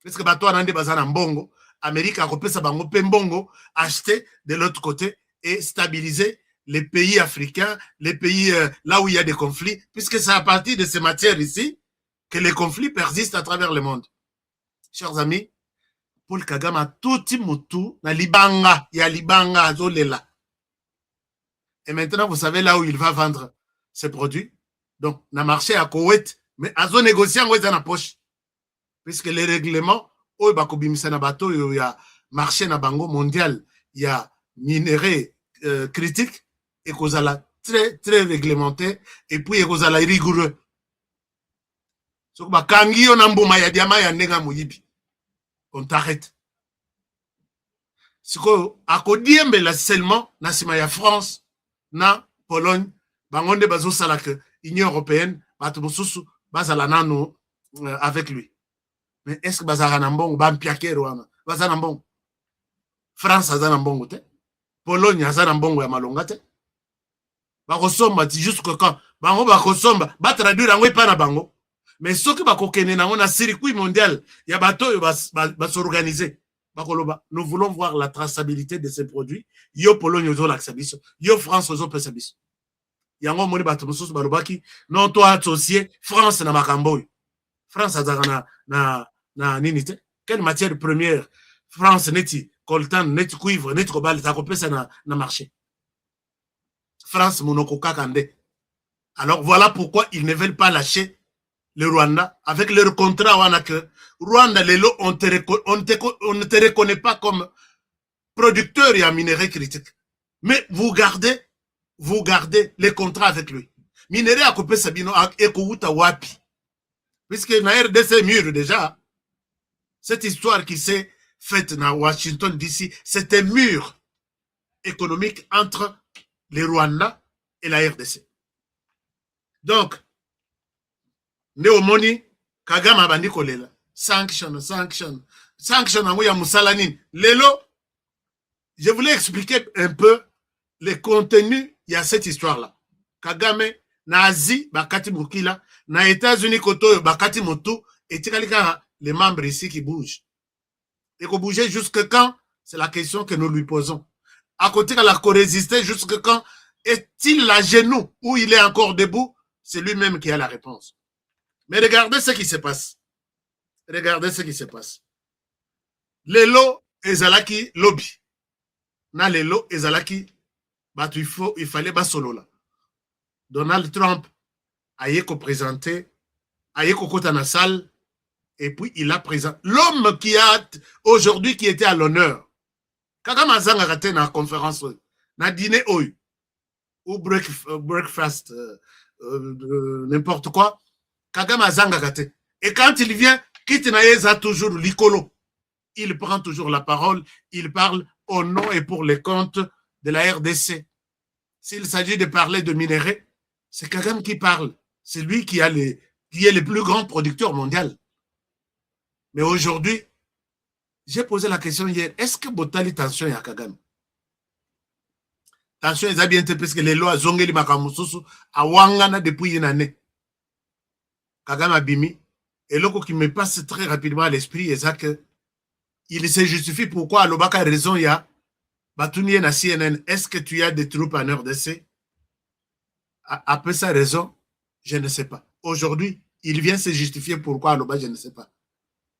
Parce que bato anande bazana mbongo. Amérique a repris sa bango pembongo, acheter de l'autre côté et stabiliser les pays africains, les pays là où il y a des conflits, puisque c'est à partir de ces matières ici que les conflits persistent à travers le monde. Chers amis, Paul Kagame a tout mutu na libanga, ya libanga azolela. Et maintenant, vous savez là où il va vendre ses produits. Donc, na marché à Koweït, mais azo négocier en dans la poche. Puisque les règlements il y a marché na bango mondial, il y a minéraux critiques et qu'on a très très réglementé et puis qu'on a rigoureux. soki bakangi yo na mbuma ya diama ya ndenga moyibi on t'arrête sikoyo akodiembela seulement na nsima ya France na Pologne bango nde bazosala ke Union européenne bato mosusu bazala nano avec lui. Mais est-ce que bazala na mbongo bampiakere wana baza na mbongo? France aza na mbongo te, Pologne aza na mbongo ya malonga te. Bakosomba ti jusque quand bango bakosomba batraduire yango epa na bango. Mais soki bakokende nango na circuit mondial ya bato oyo basorganize bakoloba nous voulons voir la traçabilité de ces produits. Yo Pologne ozolakisa biso, yo France ozopesa biso. Yango moni bato mosusu balobaki non to associé France na makambo oyo. France azaka na nini te? Quelle matière première France neti coltan neti cuivre neti cobalt za kopesa na marché. France monoko kakande. Alors voilà pourquoi ils ne veulent pas lâcher le Rwanda avec leur contrat wana que Rwanda lelo on ne te reconnaît pas comme producteur et minerai critique. Mais vous gardez les contrats avec lui. Minerai a coupé Sabino et Kouta Wapi. Puisque na RDC mûr déjà, cette histoire qui s'est faite dans Washington DC, c'était mûr économique entre les Rwanda et la RDC. Donc, Néomoni, Kagame abandi kolela. Sanction. Sanction ya Moussalanine. Lelo, je voulais expliquer un peu le contenu il y a cette histoire-là. Kagame, na Asie, bakati Mukila, na États-Unis, koto, bakati Motu, et tikalika, les membres ici qui bougent. Et qu'on bougeait jusque quand? C'est la question que nous lui posons. À côté, il a résisté jusque quand? Est-il à genoux ou il est encore debout? C'est lui-même qui a la réponse. Mais regardez ce qui se passe. Regardez ce qui se passe. Lelo ezalaki lobby. Na lelo ezalaki batu il fallait bas solo là. Donald Trump a présenté, a kota na salle et puis il a présenté l'homme qui a aujourd'hui qui était à l'honneur. Kagame azanga raté na conférence na dîner oy ou breakfast n'importe quoi. Kagame azanga raté. Et quand il vient, Kitinaïza toujours l'icolo. Il prend toujours la parole, il parle au nom et pour les comptes de la RDC. S'il s'agit de parler de minerais, c'est Kagame qui parle. C'est lui qui est le plus grand producteur mondial. Mais aujourd'hui, j'ai posé la question hier, est-ce que Botali tension ya Kagame? Tension est bien parce que les lois zongeli makamususu a wangana depuis une année. Kagame Abimi, et l'autre qui me passe très rapidement à l'esprit, c'est que il se justifie pourquoi Alobaka a raison, il y a Batounié na CNN, est-ce que tu as des troupes en RDC? Après sa raison, je ne sais pas. Aujourd'hui, il vient se justifier pourquoi Alobaka, je ne sais pas.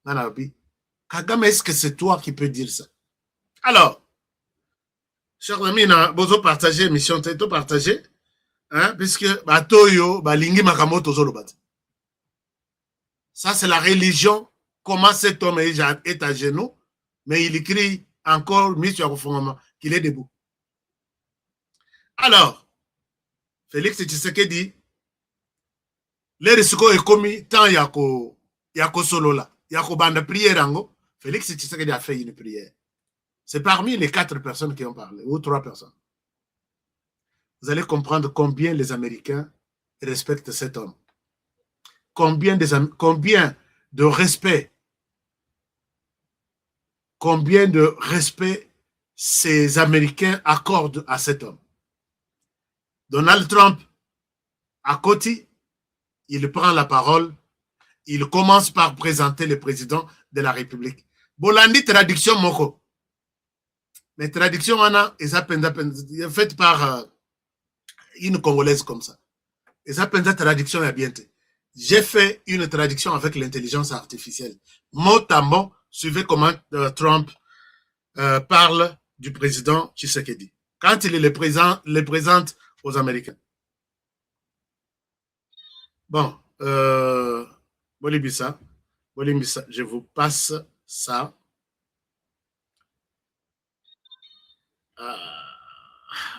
Nanabi, Kagame, est-ce que c'est toi qui peux dire ça? Alors, chers amis, bozo partager mission, t'es partagé, hein, puisque Batoyo, Balingi Makamoto Zolobat. Ça, c'est la religion. Comment cet homme est à genoux, mais il écrit encore, mis sur le qu'il est debout. Alors, Félix Tshisekedi, les risques est commis tant yako solo là, yako bande prière ango. Félix Tshisekedi a fait une prière. C'est parmi les 4 personnes qui ont parlé, ou 3 personnes. Vous allez comprendre combien les Américains respectent cet homme. Combien de respect ces Américains accordent à cet homme. Donald Trump, à côté, il prend la parole, il commence par présenter le président de la République. Bolandi traduction moko. Mais traduction est faite par une Congolaise comme ça. Et ça traduction est bien. J'ai fait une traduction avec l'intelligence artificielle. Mot à mot, suivez comment Trump parle du président Tshisekedi. Quand il le présente aux Américains. Bon, Bolibissa, je vous passe ça.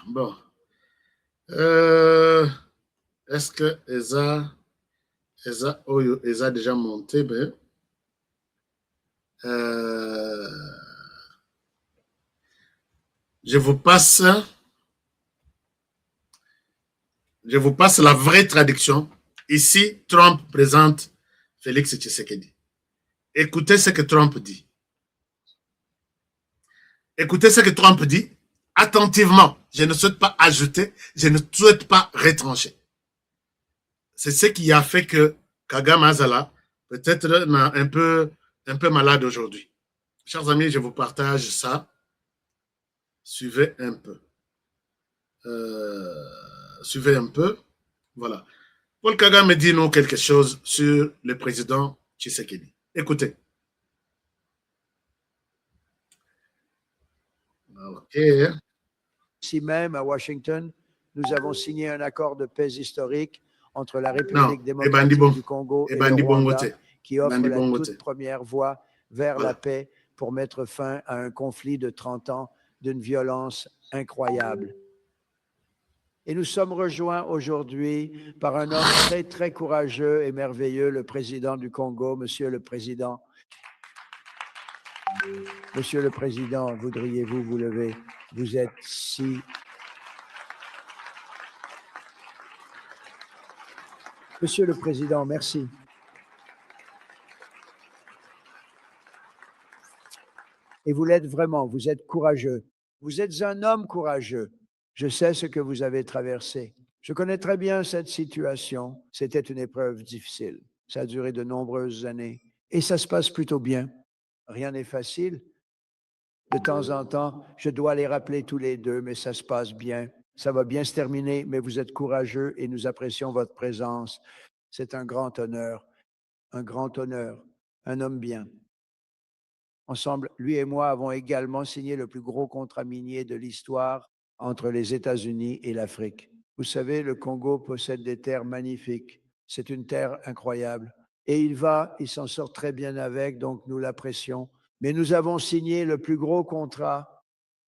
Bon. Est-ce que Eza Eza déjà monté, ben. Je vous passe la vraie traduction. Ici, Trump présente Félix Tshisekedi. Écoutez ce que Trump dit. Écoutez ce que Trump dit attentivement. Je ne souhaite pas ajouter, je ne souhaite pas retrancher. C'est ce qui a fait que Kagame Azala peut-être un peu malade aujourd'hui. Chers amis, je vous partage ça. Suivez un peu. Suivez un peu. Voilà. Paul Kagame dit nous quelque chose sur le président Tshisekedi. Écoutez. OK. Ici même, à Washington, nous avons signé un accord de paix historique entre la République démocratique du Congo et le Rwanda, qui offre la toute première voie vers la paix pour mettre fin à un conflit de 30 ans d'une violence incroyable. Et nous sommes rejoints aujourd'hui par un homme très, très courageux et merveilleux, le président du Congo, Monsieur le Président. Monsieur le Président, voudriez-vous vous lever? Vous êtes si... Monsieur le Président, merci. Et vous l'êtes vraiment, vous êtes courageux. Vous êtes un homme courageux. Je sais ce que vous avez traversé. Je connais très bien cette situation. C'était une épreuve difficile. Ça a duré de nombreuses années. Et ça se passe plutôt bien. Rien n'est facile. De temps en temps, je dois les rappeler tous les deux, mais ça se passe bien. Ça va bien se terminer, mais vous êtes courageux et nous apprécions votre présence. C'est un grand honneur, un homme bien. Ensemble, lui et moi avons également signé le plus gros contrat minier de l'histoire entre les États-Unis et l'Afrique. Vous savez, le Congo possède des terres magnifiques. C'est une terre incroyable. Et il s'en sort très bien avec, donc nous l'apprécions. Mais nous avons signé le plus gros contrat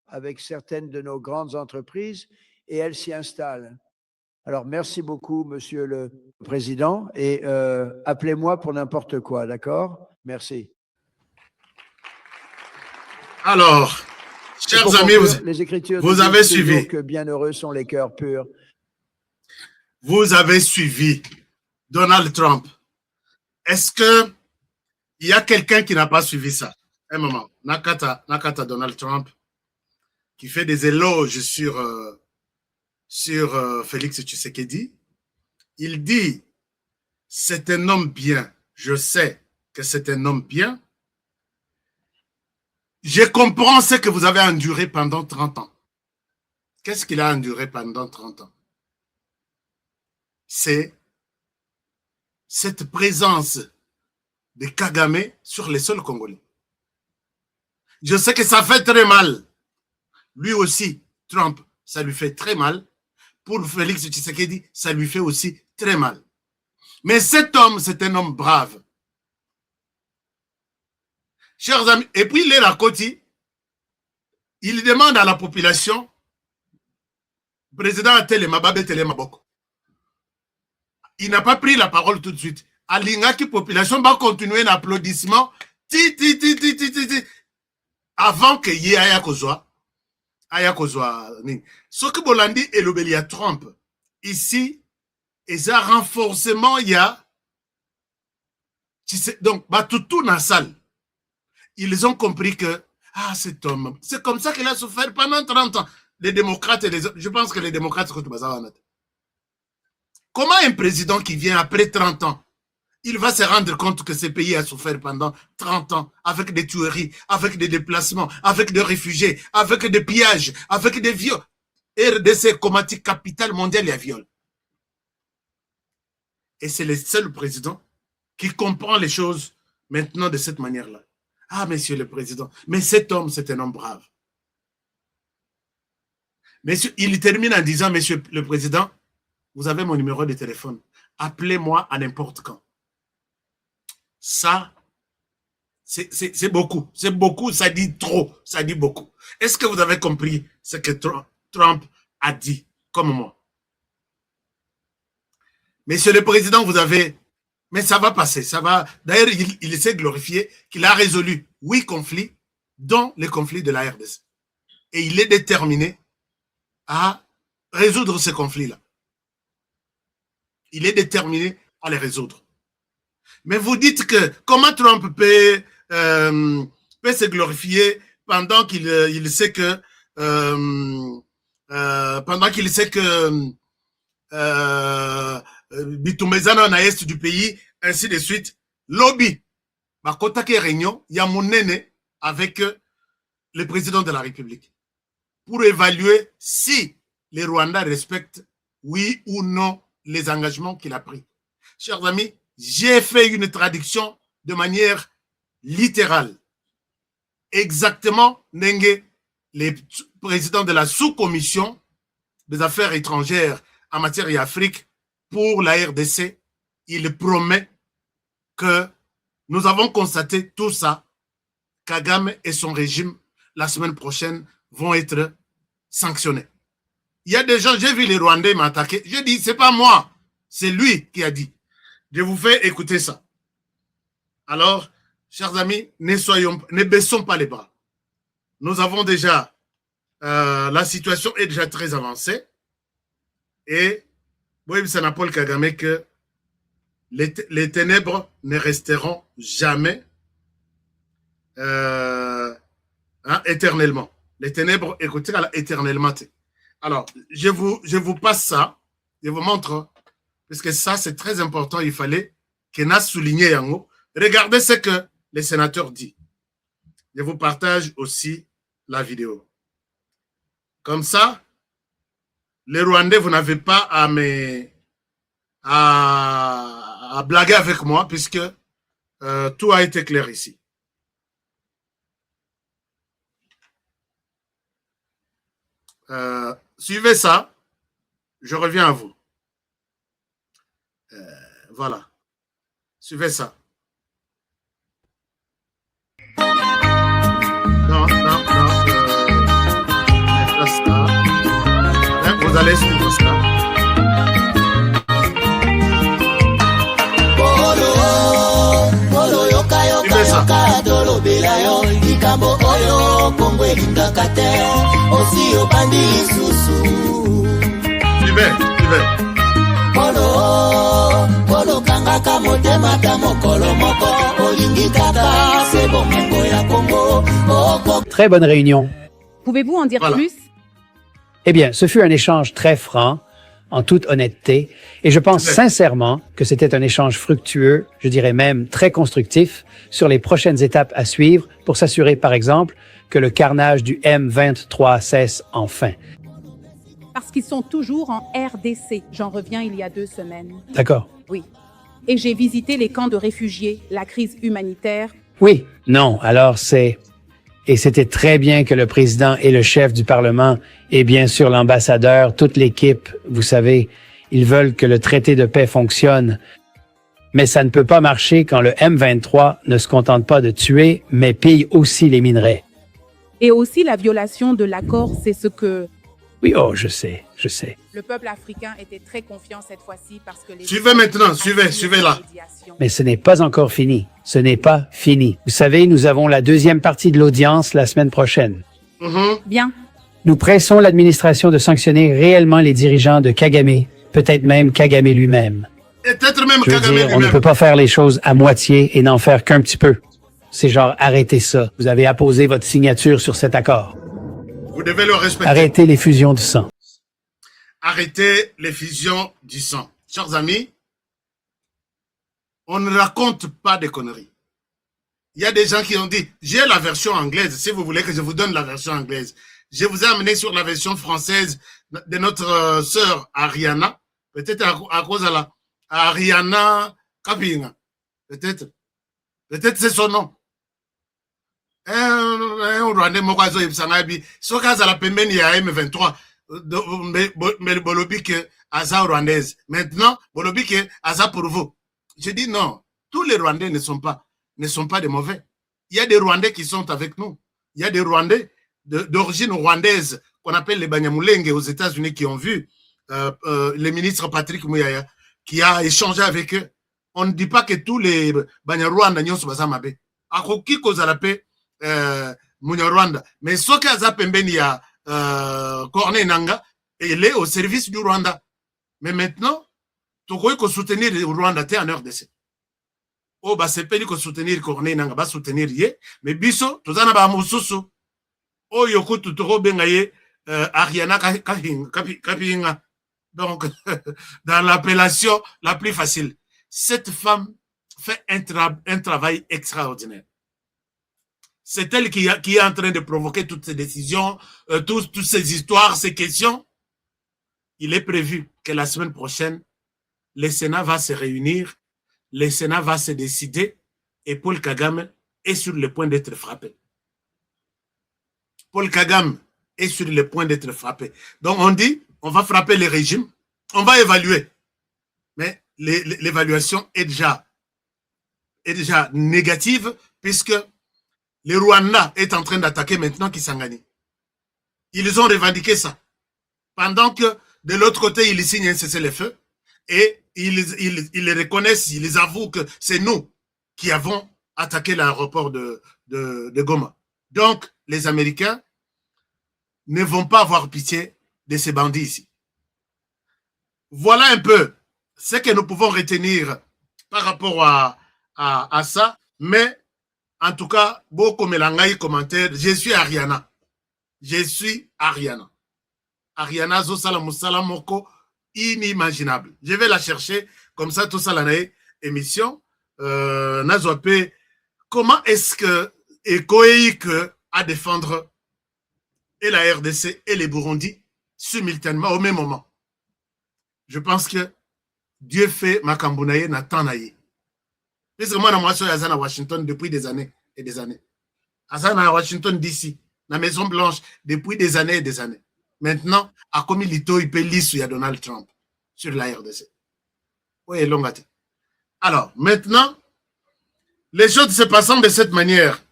avec certaines de nos grandes entreprises et elles s'y installent. Alors, merci beaucoup, Monsieur le Président, et appelez-moi pour n'importe quoi, d'accord? Merci. Alors, chers amis, les Écritures vous avez suivi. Que bienheureux sont les cœurs purs. Vous avez suivi Donald Trump. Est-ce que il y a quelqu'un qui n'a pas suivi ça? Un moment. Nakata Donald Trump, qui fait des éloges sur Félix Tshisekedi. Il dit, c'est un homme bien. Je sais que c'est un homme bien. Je comprends ce que vous avez enduré pendant 30 ans. Qu'est-ce qu'il a enduré pendant 30 ans? C'est cette présence de Kagame sur les sols congolais. Je sais que ça fait très mal. Lui aussi, Trump, ça lui fait très mal. Pour Félix Tshisekedi, ça lui fait aussi très mal. Mais cet homme, c'est un homme brave. Chers amis, et puis Léla Koti, il demande à la population, président Telemababe Telemaboko. Il n'a pas pris la parole tout de suite. Alingaki population va continuer l'applaudissement avant que y ait aya kozwa nini. Ce que Bolandi et l'Obelia Trump ici, et ça renforcement il y a donc Batutu na salle. Ils ont compris que cet homme, c'est comme ça qu'il a souffert pendant 30 ans. Les démocrates et les autres, je pense que les démocrates comment un président qui vient après 30 ans, il va se rendre compte que ce pays a souffert pendant 30 ans avec des tueries, avec des déplacements, avec des réfugiés, avec des pillages, avec des viols. RDC, Komati, capitale mondiale, il y a viol. Et c'est le seul président qui comprend les choses maintenant de cette manière-là. Ah, monsieur le président, mais cet homme, c'est un homme brave. Monsieur, il termine en disant, monsieur le président, vous avez mon numéro de téléphone. Appelez-moi à n'importe quand. Ça, c'est beaucoup. C'est beaucoup, ça dit trop. Ça dit beaucoup. Est-ce que vous avez compris ce que Trump a dit, comme moi? Monsieur le Président, vous avez Mais ça va passer, ça va. D'ailleurs, il s'est glorifié qu'il a résolu 8 conflits, dont les conflits de la RDC. Et il est déterminé à résoudre ces conflits-là. Il est déterminé à les résoudre. Mais vous dites que comment Trump peut se glorifier pendant qu'il sait que Bitumezana na est du pays, ainsi de suite. Lobby, Makotake réunion, il y a mon nene avec le président de la République pour évaluer si les Rwandais respectent, oui ou non, les engagements qu'il a pris. Chers amis, j'ai fait une traduction de manière littérale. Exactement, Nenge, les présidents de la sous-commission des affaires étrangères en matière d'Afrique pour la RDC, il promet que nous avons constaté tout ça. Kagame et son régime, la semaine prochaine, vont être sanctionnés. Il y a des gens, j'ai vu les Rwandais m'attaquer. Je dis, c'est pas moi, c'est lui qui a dit. Je vous fais écouter ça. Alors, chers amis, ne baissons pas les bras. Nous avons déjà, la situation est déjà très avancée. Et, oui, c'est Paul Kagame que les ténèbres ne resteront jamais éternellement. Les ténèbres, écoutez, éternellement. Alors, je vous passe ça, je vous montre, parce que ça, c'est très important, il fallait qu'on a souligné en haut. Regardez ce que les sénateurs disent. Je vous partage aussi la vidéo. Comme ça, les Rwandais, vous n'avez pas à blaguer avec moi, puisque tout a été clair ici. Suivez ça, je reviens à vous. Voilà. Suivez ça. Non. Ça. Vous allez suivre ça. Suivez. Très bonne réunion. Pouvez-vous en dire plus? Eh bien, ce fut un échange très franc, en toute honnêteté, et je pense sincèrement que c'était un échange fructueux, je dirais même très constructif, sur les prochaines étapes à suivre pour s'assurer, par exemple, que le carnage du M23 cesse enfin. Parce qu'ils sont toujours en RDC. J'en reviens il y a 2 semaines. D'accord. Oui. Et j'ai visité les camps de réfugiés, la crise humanitaire. Oui, non, alors c'est... Et c'était très bien que le président et le chef du Parlement et bien sûr l'ambassadeur, toute l'équipe, vous savez, ils veulent que le traité de paix fonctionne. Mais ça ne peut pas marcher quand le M23 ne se contente pas de tuer, mais pille aussi les minerais. Et aussi la violation de l'accord, c'est ce que... Oui, oh, je sais. Le peuple africain était très confiant cette fois-ci parce que les... Suivez maintenant, suivez là. Mais ce n'est pas encore fini. Ce n'est pas fini. Vous savez, nous avons la 2e partie de l'audience la semaine prochaine. Bien. Nous pressons l'administration de sanctionner réellement les dirigeants de Kagame, peut-être même Kagame lui-même. Peut-être même Je veux Kagame dire, on ne lui-même. peut pas faire les choses à moitié et n'en faire qu'un petit peu. C'est genre, arrêtez ça. Vous avez apposé votre signature sur cet accord. Vous devez le respecter. Arrêtez les fusions du sang. Arrêtez les fusions du sang. Chers amis, on ne raconte pas de conneries. Il y a des gens qui ont dit, j'ai la version anglaise, si vous voulez que je vous donne la version anglaise. Je vous ai amené sur la version française de notre sœur Ariana, peut-être à cause de la Ariana Kapinga. Peut-être c'est son nom. Rwanda mokazo ibsangabi sokaza la pembeni ya M23 mais bolobi que aza rwandaise. Maintenant bolobi que aza pour vous. Je dis non, tous les Rwandais ne sont pas des mauvais. Il y a des Rwandais qui sont avec nous. Il y a des Rwandais d'origine rwandaise qu'on appelle les Banyamulenge aux États-Unis qui ont vu le ministre Patrick Mouyaya qui a échangé avec eux. on ne dit pas que tous les Banyarwanda nyonso baza mabe. Akoki kozala pe Munyarwanda. Mais soki aza pembeni ya Corneille Nangaa, il est au service du Rwanda. Mais maintenant, tokoki ko soutenir le Rwanda te en RDC. Oh ba sepeli ko soutenir Corneille Nangaa, ba soutenir ye, mais biso tozana ba mosusu. Oh yokutu toko benga ye Ariana Kapinga. Donc dans l'appellation la plus facile. Cette femme fait un travail extraordinaire. C'est elle qui est en train de provoquer toutes ces décisions, toutes ces histoires, ces questions. Il est prévu que la semaine prochaine, le Sénat va se réunir, le Sénat va se décider et Paul Kagame est sur le point d'être frappé. Paul Kagame est sur le point d'être frappé. Donc on dit, on va frapper le régime, on va évaluer. Mais l'évaluation est déjà négative puisque le Rwanda est en train d'attaquer maintenant Kisangani. Ils ont revendiqué ça. Pendant que de l'autre côté, ils signent un cessez-le-feu et ils reconnaissent, ils avouent que c'est nous qui avons attaqué l'aéroport de Goma. Donc, les Américains ne vont pas avoir pitié de ces bandits ici. Voilà un peu ce que nous pouvons retenir par rapport à ça, mais en tout cas, beaucoup melangai commentaire, je suis Ariana. Je suis Ariana. Ariana Zosala Moussala Moko, inimaginable. Je vais la chercher, comme ça, tout ça, l'année émission. Nazope, comment est-ce que Ekoeik à défendre et la RDC et les Burundi simultanément au même moment? Je pense que Dieu fait Makambounaye Natanaye. Puisque moi, je suis à Washington depuis des années et des années. À Washington DC, la Maison Blanche, depuis des années et des années. Maintenant, à comme il peut lire à Donald Trump sur la RDC. Oui, longate. Alors, maintenant, les choses se passant de cette manière.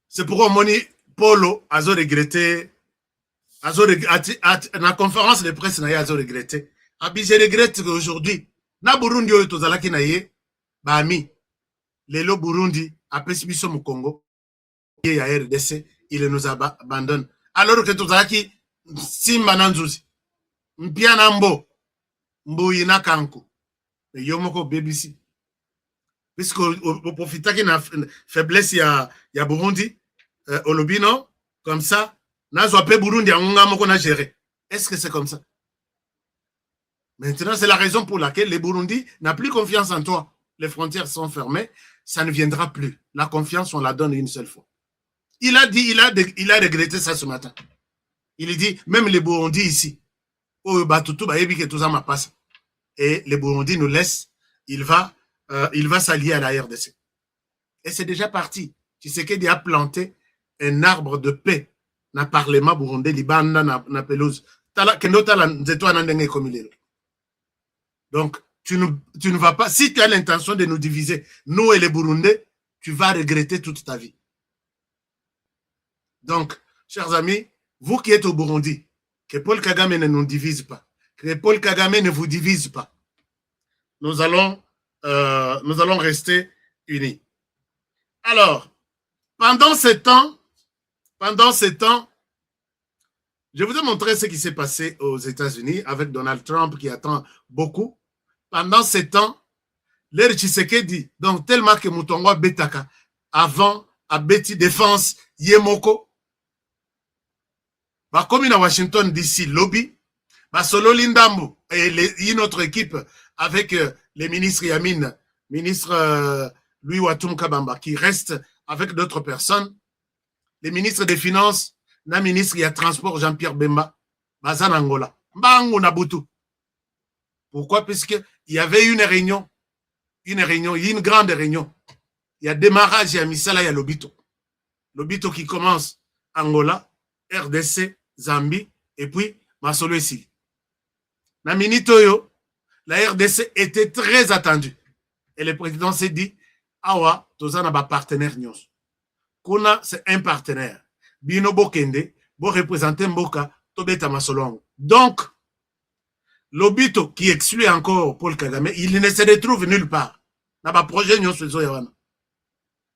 C'est pourquoi Moni Polo a regretté, la conférence de presse n'a pas regretté. Je regrette qu'aujourd'hui, na Burundi oyo tozalaki na ye bami lelo Burundi apesi biso mu Congo ye ya RDC il nous abandonne alors que tozalaki simba na nzuzi mpia na mbuyi na kanku yo moko BBC puisque au profitaki na faiblesse ya Burundi olobino comme ça nazwa pe Burundi angonga moko na gérer. Est-ce que c'est comme ça? Maintenant, c'est la raison pour laquelle les Burundis n'ont plus confiance en toi. Les frontières sont fermées, ça ne viendra plus. La confiance, on la donne une seule fois. Il a dit, il a regretté ça ce matin. Il dit, même les Burundis ici, et les Burundis nous laissent, il va s'allier à la RDC. Et c'est déjà parti. Tshisekedi a planté un arbre de paix dans le Parlement burundais, Libanda, na pelouse. Donc, tu ne vas pas, si tu as l'intention de nous diviser, nous et les Burundais, tu vas regretter toute ta vie. Donc, chers amis, vous qui êtes au Burundi, que Paul Kagame ne nous divise pas, que Paul Kagame ne vous divise pas, nous allons rester unis. Alors, pendant ce temps, je vous ai montré ce qui s'est passé aux États-Unis avec Donald Trump qui attend beaucoup. Pendant ce temps, l'air Tshisekedi, donc tellement que Moutongo Betaka, avant, à Betty Défense, Yemoko, bah, comme à Washington DC, lobby, bah, Solo Lindambo et notre équipe avec les ministres Yamin, ministre Louis Watum Kabamba, qui reste avec d'autres personnes, les ministres des Finances, na ministre du Transport Jean-Pierre Bemba, Bazan Angola, Mbango Nabutu. Pourquoi? Puisqu'il y avait une grande réunion. Il y a démarrage, il y a Misala, il y a Lobito. Lobito qui commence Angola, RDC, Zambie, et puis Masolo ici. Na Minitoyo, la RDC était très attendue. Et le président s'est dit, Awa, Tozana ba partenaire Nyos. Kuna, c'est un partenaire. Bino Bokende, bo représenter Mboka, Tobeta Masolongo. Donc, Lobito qui exclut encore Paul Kagame, il ne se retrouve nulle part.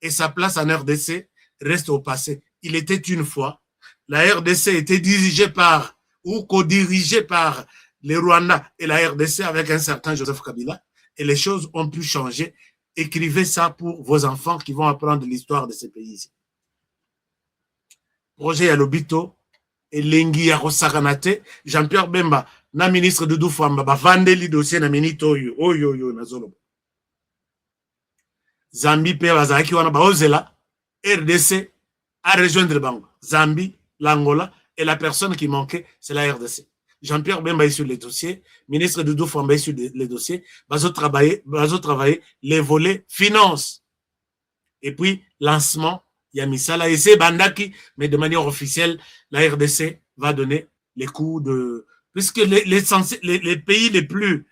Et sa place en RDC reste au passé. Il était une fois, la RDC était dirigée par ou co-dirigée par les Rwandais et la RDC avec un certain Joseph Kabila, et les choses ont pu changer. Écrivez ça pour vos enfants qui vont apprendre l'histoire de ces pays-ci. Roger Yalobito, Elengi Yarosakanate, Jean-Pierre Bemba, na ministre de Doufamba, bavandeli dossier na minito oyo na zolobo. Zambie pe bazaki wana baozela, RDC a rejoindre Bango. Zambie, l'Angola, et la personne qui manquait, c'est la RDC. Jean-Pierre Bemba est sur les dossiers, ministre de Doufamba est sur les dossiers, bazo travailler les volets finance. Et puis, lancement, Yamisala, et c'est Bandaki, mais de manière officielle, la RDC va donner les coups de... Puisque les pays les plus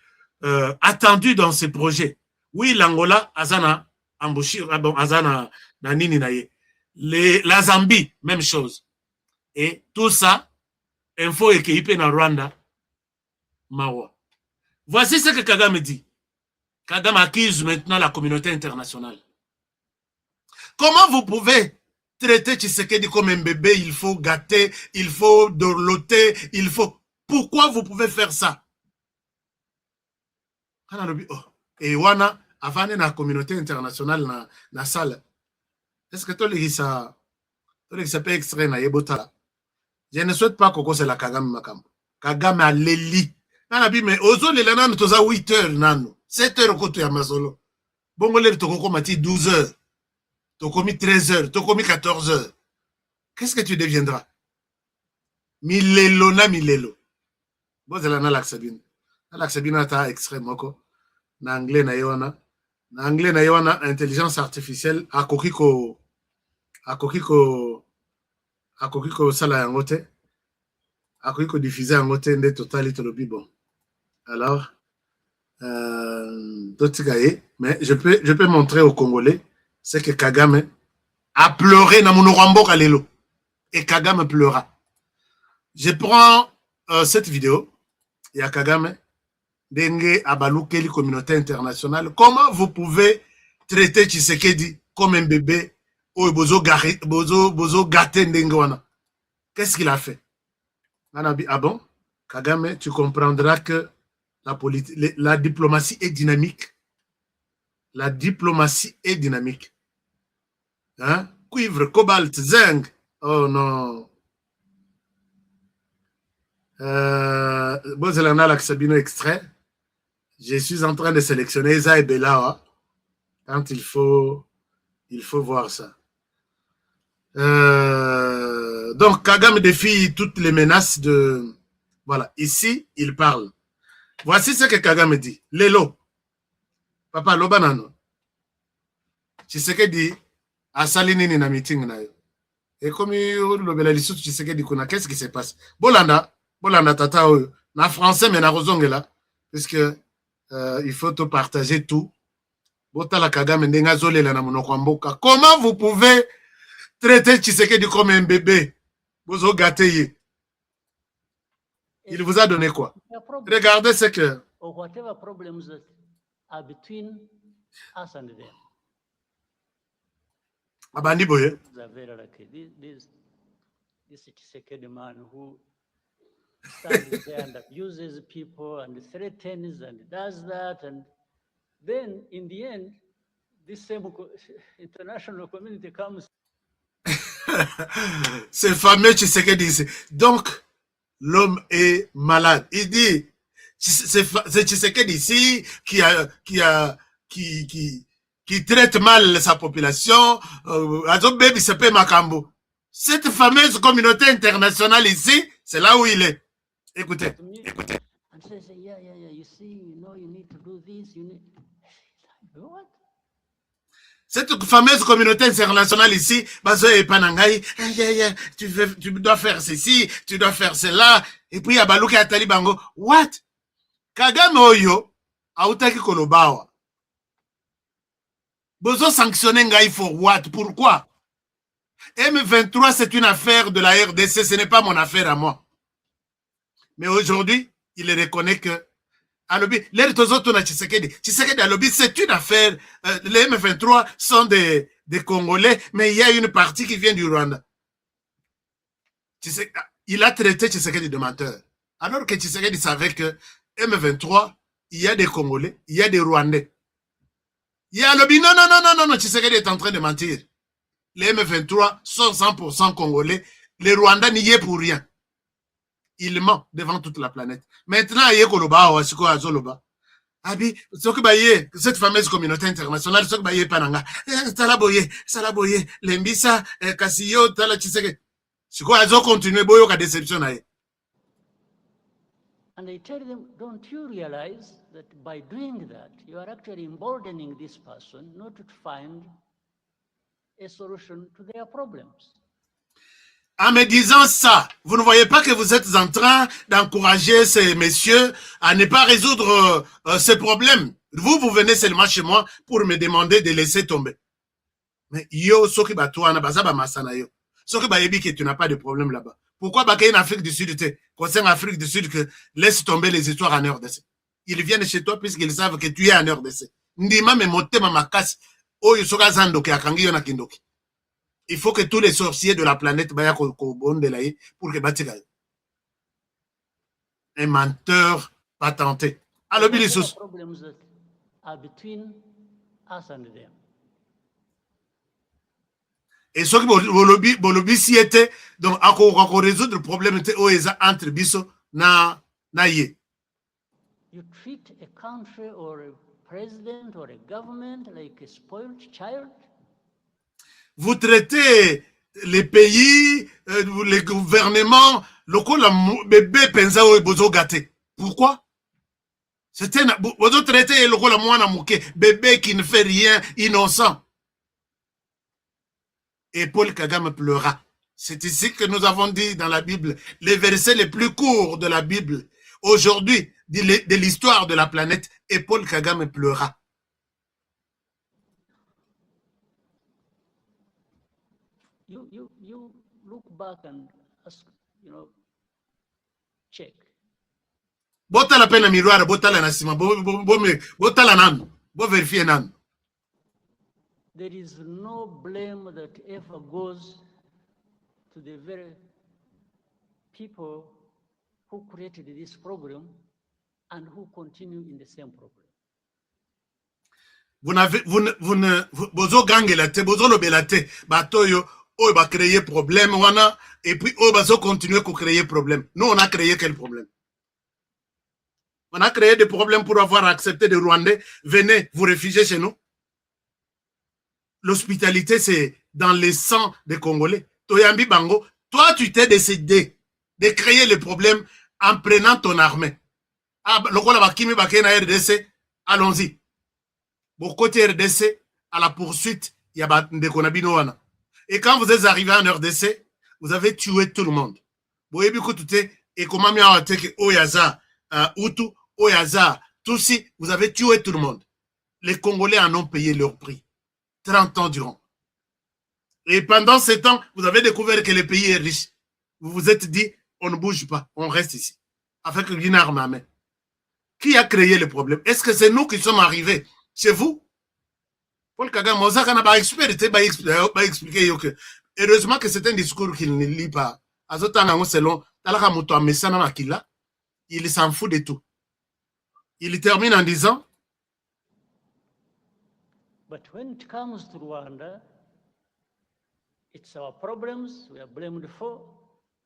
attendus dans ces projets, oui, l'Angola, Azana, Azana, Nanini Naye, la Zambie, même chose. Et tout ça, info équipé dans Rwanda, Mawa. Voici ce que Kagame dit. Kagame accuse maintenant la communauté internationale. Comment vous pouvez traiter Tshisekedi comme un bébé, il faut gâter, il faut dorloter, il faut... Pourquoi vous pouvez faire ça? Et wana, avant la communauté internationale na salle, est-ce que tu as peut extrait na yebota? Je ne souhaite pas que c'est la Kagame Makambo. Kagame a l'eli. Mais ozo le lanan toza 8 heures nano. 7 heures koto ya masolo. Bongo le toko mati 12 heures. Toko mi 13 heures. Toko mi 14 heures. Qu'est-ce que tu deviendras? Milelo na milelo. Bon, c'est la nalaxabine. Nalaxabine ta extrait moko. Na anglais na yona. Na anglais na yona, intelligence artificielle a kokiko sala yangote. Akoko diffuser yangote nde total tolobi bon. Alors, mais je peux montrer aux Congolais c'est que Kagame a pleuré na monorambo kalelo. Et Kagame pleura. Je prends cette vidéo. Il y a Kagame Dengue Abalukeli communauté internationale. Comment vous pouvez traiter Tshisekedi comme un bébé ou bozo gâté Ndengwana? Qu'est-ce qu'il a fait? Ah bon? Kagame, tu comprendras que la diplomatie est dynamique. La diplomatie est dynamique. Hein? Cuivre, cobalt, zinc. Oh non. Bozelana Laksabino extrait. Je suis en train de sélectionner Eza et Bela quand il faut voir ça. Donc Kagame défie toutes les menaces de... Voilà, ici, il parle. Voici ce que Kagame dit. Lelo. Papa, lobanano. Tshisekedi a salinini na meeting na yo. Et comme lobela lisutu Tshisekedi kuna, qu'est-ce qui se passe? Bolanda tata oyo. Na français, mais na rozongela. Puisque il faut te partager tout. Botala Kagame ndenga zolela na monoko mboka. Comment vous pouvez traiter Tshisekedi comme un bébé? Vous avez gâté. Il vous a donné quoi? Regardez ce que... Whatever problems that are between us and them. Abandi boye. This Tshisekedi man who stands there and abuses people and threatens and does that, and then in the end, this same international community comes. Ce fameux Tshisekedi. Donc, l'homme est malade. Il dit, c'est Tshisekedi ici qui traite mal sa population. Cette fameuse communauté internationale ici, c'est là où il est. Écoutez. And says, yeah, you see, you need to do this, What? Cette fameuse communauté internationale ici, tu dois faire ceci, tu dois faire cela, et puis Abaluka Atali Bango. What? Kagame Oyo, autaki kolobawa. Bozo sanctionner Ngai for what? Pourquoi? M23, c'est une affaire de la RDC, ce n'est pas mon affaire à moi. Mais aujourd'hui, il reconnaît que alobi les autres na Tshisekedi alobi c'est une affaire, les M23 sont des Congolais, mais il y a une partie qui vient du Rwanda. Il a traité Tshisekedi de menteur, alors que Tshisekedi savait que M23, il y a des Congolais, il y a des Rwandais. Il y a alobi non, Tshisekedi est en train de mentir. Les M23 sont 100% Congolais, les Rwandais n'y est pour rien. Il ment devant toute la planète. Maintenant, il y a Koloba, Wasiko, Azoloba. Abi, cette fameuse communauté internationale, ce que Pananga, Salaboye, Lembisa, Kassiyo, Tala Tshisekedi. C'est quoi, Azo continue, Boyo, ka déception. And I tell them, don't you realize that by doing that, you are actually emboldening this person not to find a solution to their problems? En me disant ça, vous ne voyez pas que vous êtes en train d'encourager ces messieurs à ne pas résoudre ces problèmes. Vous venez seulement chez moi pour me demander de laisser tomber. Mais yo, soki batouana, bazaba masana yo. Soki bayebi que tu n'as pas de problème là-bas. Pourquoi bakaye en Afrique du Sud, concerne Afrique du Sud, que laisse tomber les histoires en RDC. Ils viennent chez toi puisqu'ils savent que tu es en RDC. Ndima me motema makasi, oyo soka zandoki akangi yo na kindoki. Il faut que tous les sorciers de la planète baya ko bondelaye pour que batika. Un menteur patenté. Alors bilisous. Problems that are between us and them. Et ce que bolobi si était donc ako résoudre le problème était oeza entre biso na ye. You treat a country or a president or a government like a spoiled child. Vous traitez les pays, les gouvernements locaux, bébé penza ou bozo gâté. Pourquoi? C'était bozo traité locaux la moine mouké, bébé qui ne fait rien, innocent. Et Paul Kagame pleura. C'est ici que nous avons dit dans la Bible, les versets les plus courts de la Bible, aujourd'hui, de l'histoire de la planète, et Paul Kagame pleura. You look back and ask, check. Bota la peine à miroir, bota la nasima, bota la nan, bo vérifier nan. There is no blame that ever goes to the very people who created this problem and who continue in the same problem. Bozo gangela te, bozo lobela te, batoyo, oyo ba créer problème wana, et puis oyo bazo continuer à créer problème. Nous, on a créé quel problème? On a créé des problèmes pour avoir accepté des Rwandais. Venez vous réfugier chez nous. L'hospitalité, c'est dans le sang des Congolais. Toyambi Bango, toi, tu t'es décidé de créer le problème en prenant ton armée. Ah, le Kola Bakimi Bakena RDC, allons-y. Bon, côté RDC, à la poursuite, il y a des Konabinoana. Et quand vous êtes arrivé en RDC, vous avez tué tout le monde. Vous voyez, et comment m'y a que Oyaza, Hutu, Oyaza, Tutsi, vous avez tué tout le monde. Les Congolais en ont payé leur prix. 30 ans durant. Et pendant ce temps, vous avez découvert que le pays est riche. Vous vous êtes dit, on ne bouge pas, on reste ici. Avec une arme à main. Qui a créé le problème? Est-ce que c'est nous qui sommes arrivés chez vous? Paul Kagame, Mozaka n'a pas expliqué que heureusement que c'est un discours qu'il ne lit pas. Il s'en fout de tout. Il termine en disant, but when it comes to Rwanda, it's our problems we are blamed for,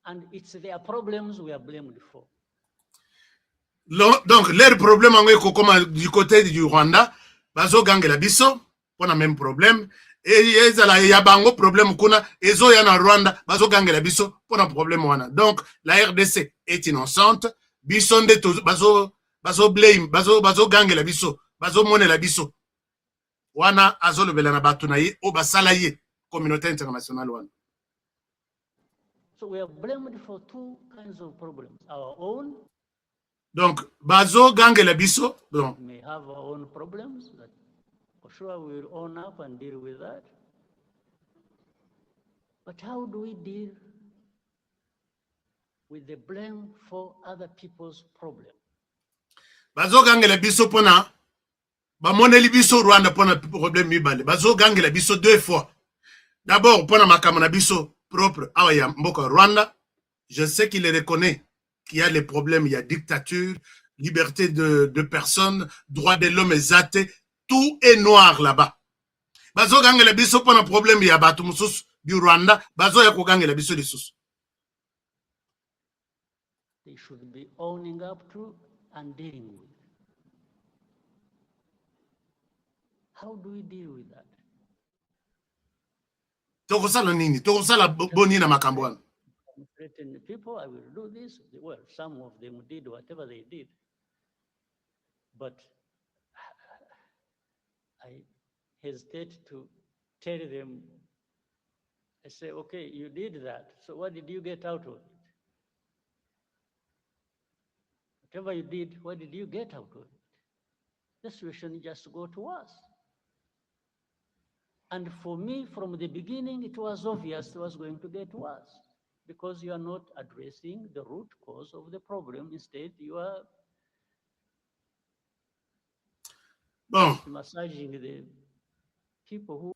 and it's their problems we are blamed for. Donc, leur problème comme du côté du Rwanda, bazo gange la biso, on a même problème. Et il y a bango problème kuna, ezo yana Rwanda, bazo gange la biso, on a problème wana. Donc, la RDC est innocente, biso nde bazo blame, bazo gange la biso, bazo mone la biso. Wana azolo belana batunaye, o basala ye, communauté internationale wana. So we are blamed for two kinds of problems. Our own. Donc, bazo gange la biso, donc. We may have our own problems, but for sure we will own up and deal with that. But how do we deal with the blame for other people's problems? bazo gangela biso pona ba moneli biso Rwanda pona problème mibale bazo gangela biso 2 fois. D'abord pona makambo na biso propre awa ya mboka Rwanda, je sais qu'il reconnaît qu'il y a les problèmes, il y a dictature, liberté de personnes, droit de l'homme exact, tout est noir là-bas. Bazo gangela biso pona problème ya batu mususu du Rwanda, bazo ya kugangela biso lisusu. They should be owning up to and dealing with. How do we deal with that? Tokosala nini? Tokosala boni na makambo wana. Threaten people, I will do this. Well, some of them did whatever they did. But I hesitate to tell them, I say, okay, you did that. So what did you get out of it? Whatever you did, what did you get out of it? The situation just got worse. And for me, from the beginning, it was obvious it was going to get worse because you are not addressing the root cause of the problem. Instead, you are massaging the people who...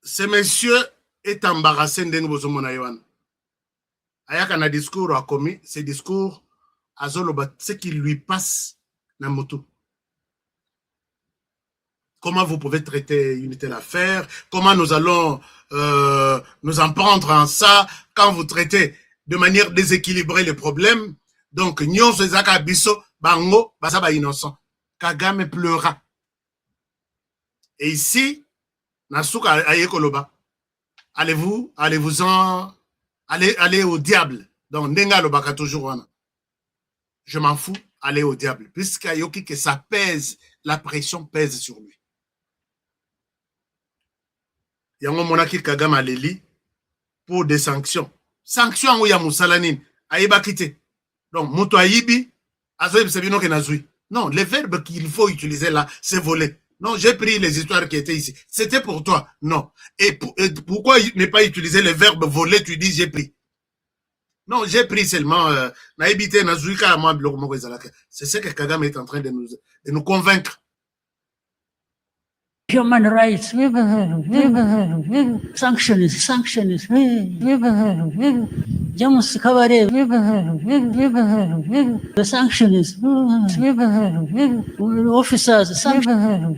Ce monsieur est embarrassé ndenge bozomona yoana. Ayaka na discours a commis, ce discours azoloba ce qui lui passe na moto. Comment vous pouvez traiter une telle affaire? Comment nous allons nous en prendre en ça quand vous traitez de manière déséquilibrée les problèmes? Donc, nyonso ezaka biso bango basa ba innocent. Kagame pleura. Et ici, Nasuka ayekoloba. Allez au diable. Donc, Nenga lobaka toujours wana. Je m'en fous, allez au diable. Puisqu'à Yoki que ça pèse, la pression pèse sur lui. Yango monaki Kagame aleli pour des sanctions. Sanctions ou ya musalanine. Aïba kite. Donc, moto aïbi, azoïb sebino ke nazui. Non, les verbes qu'il faut utiliser là, c'est voler. Non, j'ai pris les histoires qui étaient ici. C'était pour toi. Non. Et pourquoi ne pas utiliser le verbe voler? Tu dis j'ai pris. Non, j'ai pris seulement naïbité nazuika à moi. C'est ce que Kagame est en train de nous convaincre. Human rights, sanctions, Jamus Kavare, the sanctions, officers, sanctions.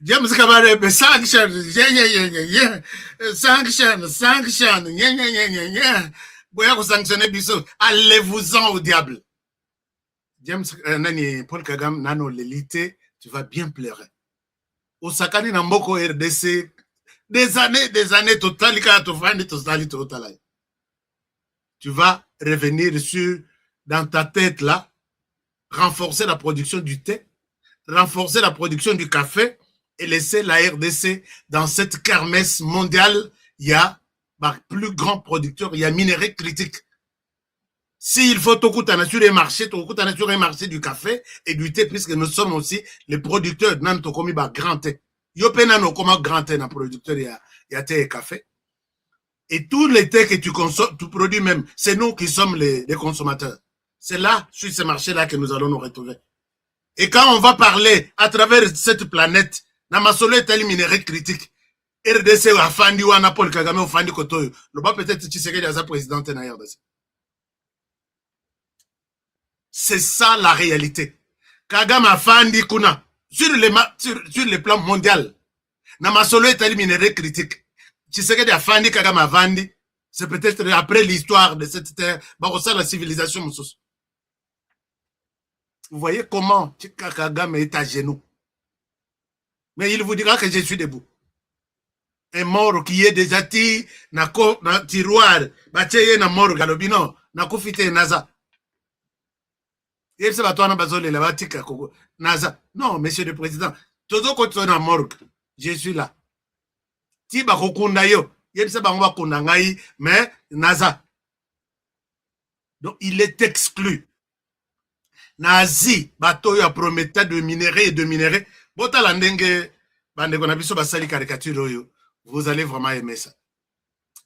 James Kabare, sanction, Boya vous sanctionnez biso, allez-vous-en au diable. James Nani Paul Kagame nano l'élité, tu vas bien pleurer. Osakani na mboko RDC des années totales tu vas revenir sur dans ta tête là, renforcer la production du thé, renforcer la production du café et laisser la RDC dans cette kermesse mondiale. Il y a plus grand producteur, il y a minerais critiques. S'il faut tout sur les marchés, sur les marchés du café et du thé, puisque nous sommes aussi les producteurs de Tokomi grand thé. Yopena no comme grand thé, na producteur, il y a thé et café. Et tous les thés que tu consommes, tu produis même, c'est nous qui sommes les consommateurs. C'est là, sur ces marchés-là, que nous allons nous retrouver. Et quand on va parler à travers cette planète, Namasolo est un minerai critique. RDC a fandi ou Paul Kagame a fandi kotoyo. Le bas peut-être Tshisekedi a sa présidente na RDC. C'est ça la réalité. Kagame a fandi kuna sur le plan mondial. Namasolo est un minerai critique. Tshisekedi a fandi Kagame a fandi. C'est peut-être après l'histoire de cette terre, ça la civilisation moussous. Vous voyez comment Kagame est à genoux. Mais il vous dira que je suis debout. Un mort qui est déjà tiré na tiroir, bacheye na mort galobino, na kufite naza. Yebse batwana bazole la batika koko naza. Non, monsieur le président, todo koto na morgue, je suis là. Ti ba kokunda yo, yebse ba ngwa kunda ngai, mais naza. Donc il est exclu. Nazi batoyo a promettait de minerais et de minerais. Bota la ndenge bande kona biso basali caricature oyo. Vous allez vraiment aimer ça.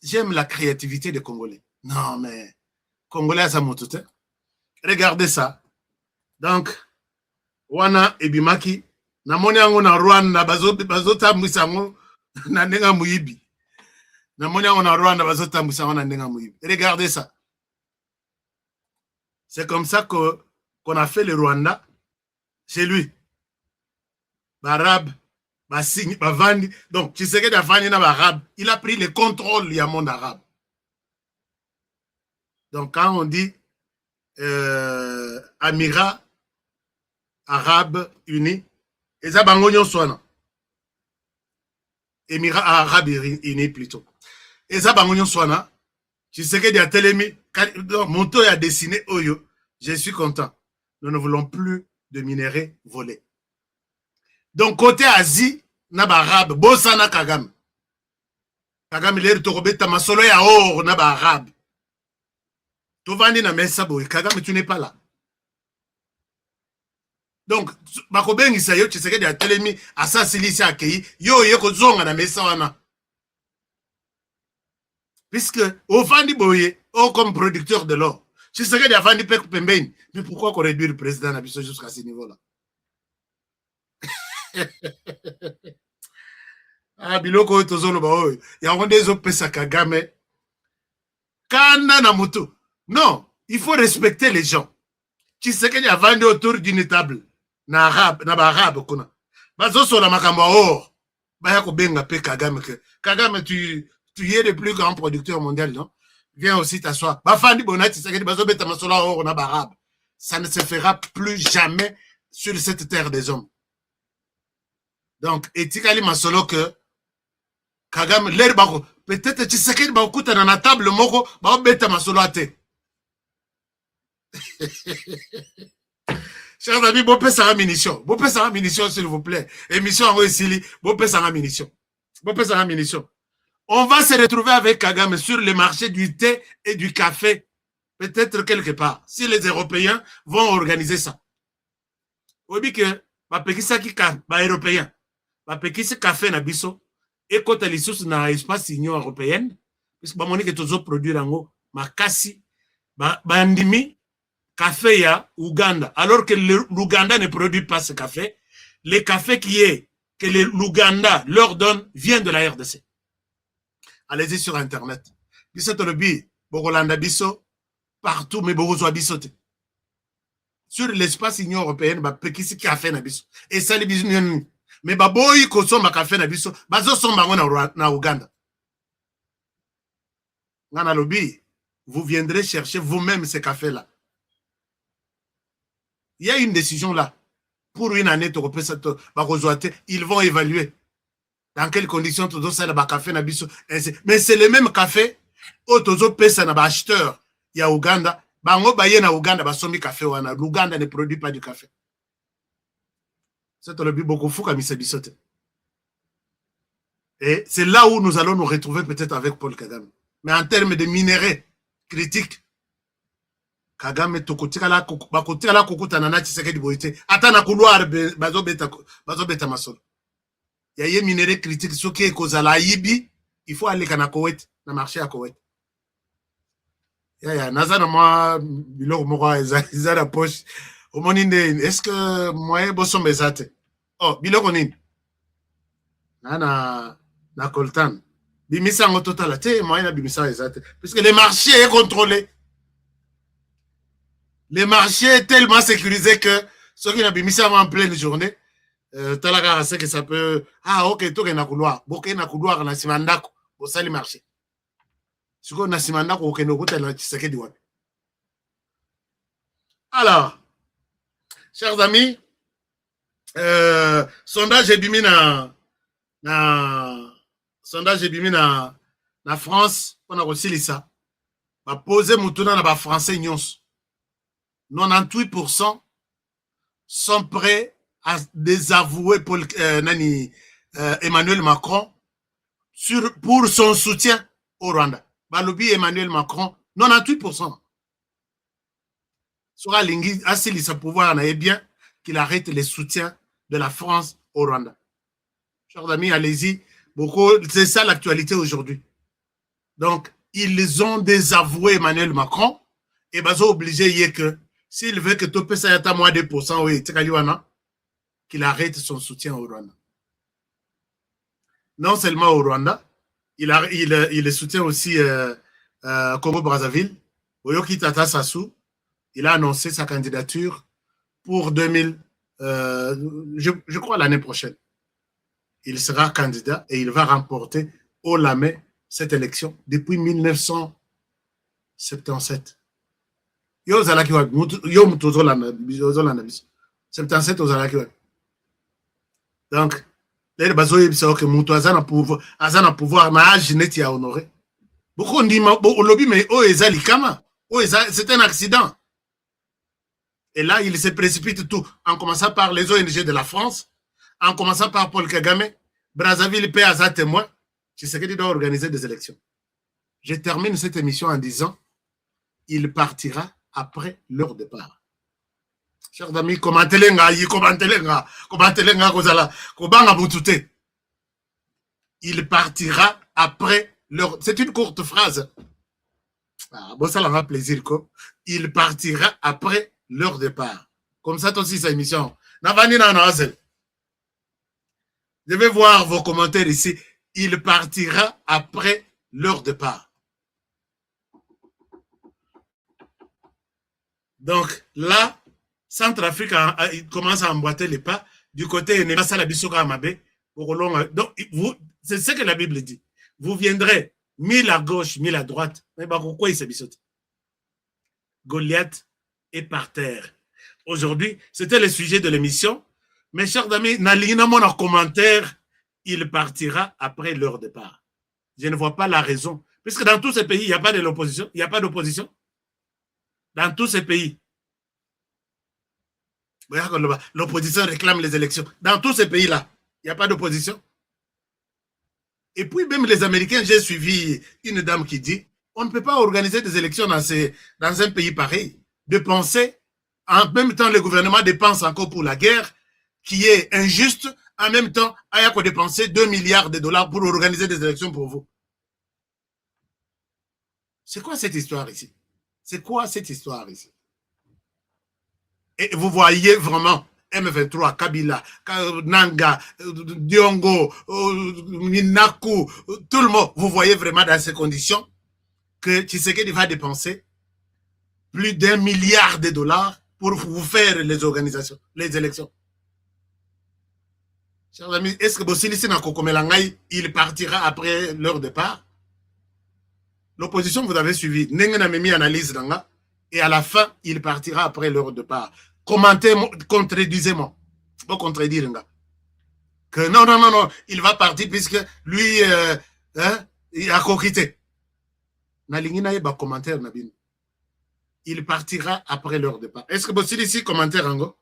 J'aime la créativité des Congolais. Non, mais Congolais à sa motote. Regardez ça. Donc, wana ebimaki, namoni yango na Rwanda, bazotambwisa yango na ndenga muyibi. Namoni yango na Rwanda, bazotambwisa yango na ndenga muyibi. Regardez ça. C'est comme ça qu'on a fait le Rwanda chez lui. Barabe, Basigny, Bavandi. Donc, Tshisekedi a vandi na Barabe. Il a pris le contrôle du monde arabe. Donc, quand on dit Amirat Arabe Uni, et ça, Bangonyon Swana. Émirat Arabe Uni plutôt. Et ça, Bangonyon Swana. Tshisekedi a télémi. Mon taux a dessiné Oyo. Je suis content. Nous ne voulons plus de minerais volés. Donc, côté Asie, naba arabe, Bosana Kagame. Kagame, l'air de Robeta Masolo ya or, naba arabe. Tovandi na mesa boy, Kagame, tu n'es pas là. Donc, Bakobengi Sayo, tu sais que a télémi, assassiné ici à Kei, yo zonga na mesa wana. Puisque, au Fandi Boye, comme producteur de l'or, tu sais que a Fandi Pek Pembeni, mais pourquoi qu'on réduit le président Nabiso jusqu'à ce niveau-là? Ah, biloko tozolo ba oyo. Ya onde zo pesa Kagame. Kanda na mutu. Non, il faut respecter les gens. Tu sais qu'il y a vendu autour d'une table. Na arabe, na ba arabe kuna. Bazo so la makambo or. Ba ya ko benga pe Kagame que Kagame tu es le plus grand producteur mondial, non? Viens aussi t'asseoir. Ba fandi bonati c'est que bazo beta masola or na ba arabe. Ça ne se fera plus jamais sur cette terre des hommes. Donc, etikali masolo que Kagame, l'air bako, peut-être tu sais qu'il va écouter dans la table moko, ba beta masolo ate. Chers amis, bon pesa munition. Bon pesa munition, s'il vous plaît. Émission en Wessili, bon pesa munition. Bon pesa munition. On va se retrouver avec Kagame sur le marché du thé et du café. Peut-être quelque part. Si les Européens vont organiser ça. On dit que, ba pekisa ki ka, ba Européens. Bapekisi café na biso et quand les sous na espace Union européenne parce que ba moni que tozo produire yango makasi bandimi café ya Uganda alors que l'Ouganda ne produit pas ce café. Le café que l'Ouganda leur donne vient de la RDC. Allez-y sur internet. Biso tolobi Bogolanda biso partout mais bogozo biso te. Sur l'espace Union européenne bapekisi café na biso et ça les bisous. Mais baboyi kosomba café na biso bazo somba na Uganda. Ngana lobi, vous viendrez chercher vous-même ce café là. Il y a une décision là. Pour une année ils vont évaluer dans quelles conditions tozo sala ba café na biso. Mais c'est le même café au tozo pesa na ba acheteur ya Uganda. Bango baye na Uganda basombi café wana. L'Uganda ne produit pas du café. Et c'est là où nous allons nous retrouver peut-être avec Paul Kagame. Mais en termes de minerais critiques, Kagame tokotikala kokuta na Tshisekedi boite. Ata na couloir bazo beta masolo. Ya ye minerais critiques soki ekozala yibi, il faut aller na Koweït, na marché à Koweït. Ya nazana moi biloko moko ezala poche. Est-ce que moi bosso mesate? Oh, biloko nini? Na coltan. Bimisa en total, moi na bimisa ezate. Puisque le marché est contrôlé. Le marché est tellement sécurisé que ceux qui na bimisa en pleine journée, talaka sait que ça peut OK, to na couloir. Boké na couloir na simandako, au sali marché. Suko na simandako OK no kota na Tshisekedi wana. Alors, chers amis, sondage ebimi na France pona kosilisa ba poser mutuna na ba français nyonso 98% sont prêts à désavouer Emmanuel Macron pour son soutien au Rwanda. Balobi Emmanuel Macron 98%. Sera lingi asilisa pouvoir na bien qu'il arrête les soutiens de la France au Rwanda. Chers amis, allez-y. C'est ça l'actualité aujourd'hui. Donc, ils ont désavoué Emmanuel Macron et ils sont obligés que S'il veut que Topé Sayata moins 2%, oui, qu'il arrête son soutien au Rwanda. Non seulement au Rwanda, il soutient aussi Congo-Brazzaville. Oyoki Tata Sassou, il a annoncé sa candidature pour 2000, je crois l'année prochaine. Il sera candidat et il va remporter haut la main cette élection depuis 1977. Yo zalaki wa yo mutozo la 77 aux zalaki wa. Donc les bazo yebisa que muto azana pouvoir na âge net ya honoré. Beaucoup ndima bo lobby mais o ezali kama. C'est un accident. Et là il se précipite tout en commençant par les ONG de la France, en commençant par Paul Kagame, Brazzaville paie à sa témoin. Tshisekedi doit organiser des élections. Je termine cette émission en disant il partira après leur départ. Chers amis, commentez-les-nga, kobanga butute. Il partira après leur... C'est une courte phrase. Ah, bon, ça leur plaisir, quoi. Il partira après leur départ. Comme ça, aussi, sa émission. Je vais voir vos commentaires ici. Il partira après leur départ. Donc là, Centrafrique commence à emboîter les pas du côté de Salabisoka Amabe. Donc, c'est ce que la Bible dit. Vous viendrez, mille à gauche, mille à droite. Mais pourquoi il s'est bisoté? Goliath est par terre. Aujourd'hui, c'était le sujet de l'émission. Mes chers amis, n'alignez mon commentaire. Il partira après leur départ. Je ne vois pas la raison. Puisque dans tous ces pays, il n'y a pas de l'opposition. Il n'y a pas d'opposition. Dans tous ces pays. L'opposition réclame les élections. Dans tous ces pays-là, il n'y a pas d'opposition. Et puis même les Américains, j'ai suivi une dame qui dit, on ne peut pas organiser des élections dans un pays pareil. De penser, en même temps, le gouvernement dépense encore pour la guerre, qui est injuste. En même temps, il y a qu'on dépenser 2 milliards de dollars pour organiser des élections pour vous. C'est quoi cette histoire ici? C'est quoi cette histoire ici? Et vous voyez vraiment M23, Kabila, Nanga, Diongo, Ninaku, tout le monde, vous voyez vraiment dans ces conditions que Tshisekedi va dépenser plus d'1 milliard de dollars pour vous faire les organisations, les élections. Chers amis, est-ce que Bossilisi Nakokomelangai, il partira après leur départ? L'opposition, vous avez suivi. Nengen mis analyse d'anga. Et à la fin, il partira après leur départ. Commentez, contredisez-moi. Pas contredire, nga. Que non, il va partir puisque lui, il a coquité. Nalingina ba commentaire, Nabin. Il partira après leur départ. Est-ce que Bossilisi commentaire, Ango?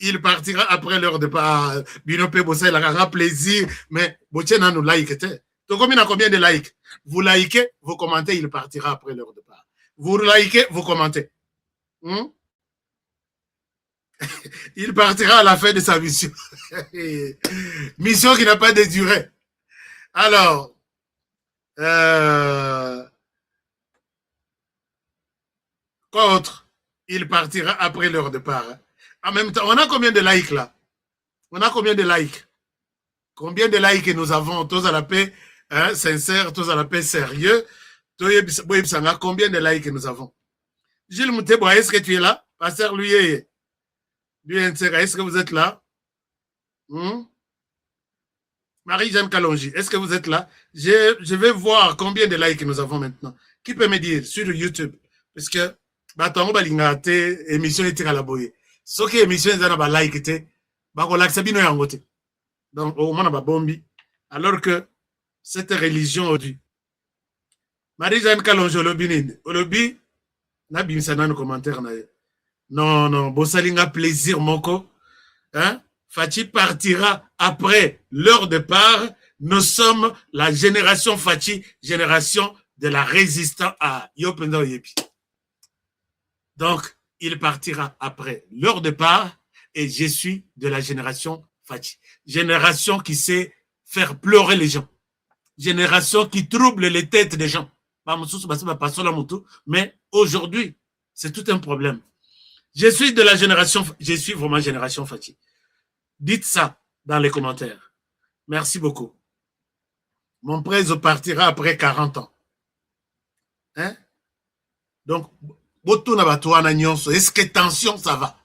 Il partira après leur départ. Binope Bossa, il aura plaisir. Mais Botchena nous like. Donc, combien de likes? Vous likez, vous commentez, il partira après leur départ. Vous likez, vous commentez. Il partira à la fin de sa mission. Mission qui n'a pas de durée. Alors, quoi autre? Il partira après leur départ. En même temps, on a combien de likes là? On a combien de likes? Combien de likes nous avons? Tous à la paix sincère, tous à la paix sérieux. Combien de likes nous avons? Gilles Moutebo, est-ce que tu es là? Pasteur lui, est-ce que vous êtes là? Marie-Jeanne Kalonji, est-ce que vous êtes là? Je vais voir combien de likes nous avons maintenant. Qui peut me dire sur YouTube? Parce que, batango balingate, émission est à la boye. Ce qui est émission est à la like, bakolaksabino yangote. Donc, au moins, bombi. Alors que cette religion aujourd'hui. Marie-Jeanne Kalonji, Olobi, n'a bimsa dans nos commentaires. Non, Bossalinga plaisir, moko. Hein? Fachi partira après leur départ. Nous sommes la génération Fachi, génération de la résistance à Yopendo Yepi. Donc, il partira après leur départ et je suis de la génération Fachi. Génération qui sait faire pleurer les gens. Génération qui trouble les têtes des gens. Mais aujourd'hui, c'est tout un problème. Je suis de la génération, je suis vraiment génération Fati. Dites ça dans les commentaires. Merci beaucoup. Mon prêtre partira après 40 ans. Hein? Donc, est-ce que tension, ça va?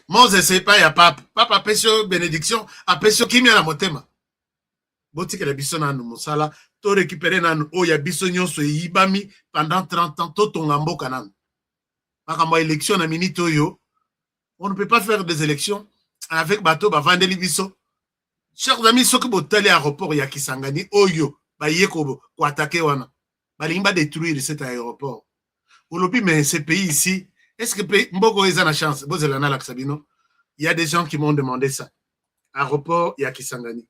Moi, je ne sais pas, il y a papa. Papa, pécho, bénédiction, a pécho, qui m'a la motema. Boti que la biso na nous, mosala, to récupérer na nous, oh, ya biso nyonso, yibami, pendant 30 ans, to tongambo kanan. Makambo élection na mini toyo. On ne peut pas faire des élections avec bateau, ba vandeli biso. Chers amis, ceux qui botali aéroport ya Kisangani, oyo, ba yeko, ko attaquer wana. Ba limba détruire cet aéroport. Olobi, mais ce pays ici, est-ce que Mbogo est en chance? Il y a des gens qui m'ont demandé ça. Aéroport, il y a Kisangani.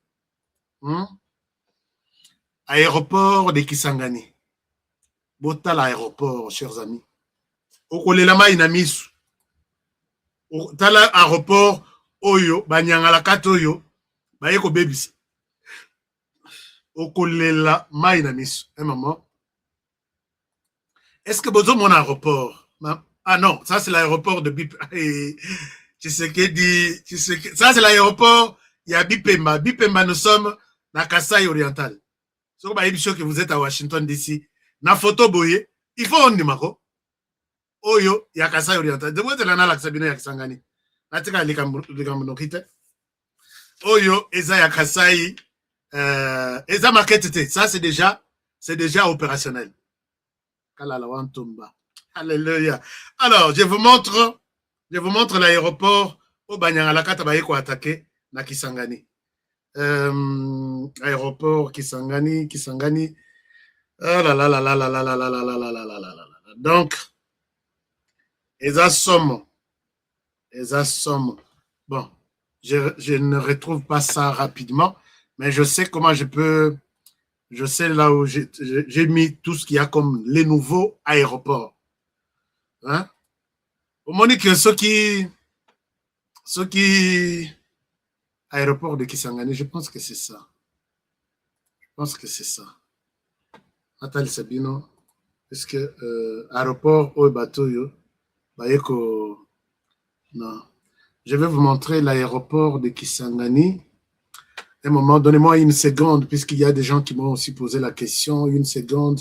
Aéroport de Kisangani. Bota l'aéroport, chers amis. Okolelama inamisu. Tala aéroport, oyo, banyangala katoyo, bayeko bebisi. Okolelama inamisu. Un moment. Est-ce que besoin mon aéroport? Ah non, ça c'est l'aéroport de Bip. Tu sais que dit, ça c'est l'aéroport, il y a Bipemba. Bipemba, nous sommes dans Kasaï oriental. Si vous avez que vous êtes à Washington DC, na photo boye, il faut on dimako. Oyo, il y a Kasaï oriental. De vous êtes là, la Sabine Yaksangani. Natika likamunokite. Oyo, eza ya Kasaï, eza maquette. Ça c'est déjà opérationnel. Kalalawantumba. Alléluia. Alors, je vous montre l'aéroport au Banyangalakata Bayeko attaqué na Kisangani. Aéroport Kisangani. Ah là là là là là là là là là là là là là là là. Donc, eza somme. Bon, je ne retrouve pas ça rapidement, mais je sais comment je peux. Je sais là où j'ai mis tout ce qu'il y a comme les nouveaux aéroports. Hein? Au moment que ceux qui aéroport de Kisangani, je pense que c'est ça. Nathalie Sabino, est-ce que aéroport au bateau yo, bayeko, non. Je vais vous montrer l'aéroport de Kisangani. Un moment, donnez-moi une seconde, puisqu'il y a des gens qui m'ont aussi posé la question. Une seconde,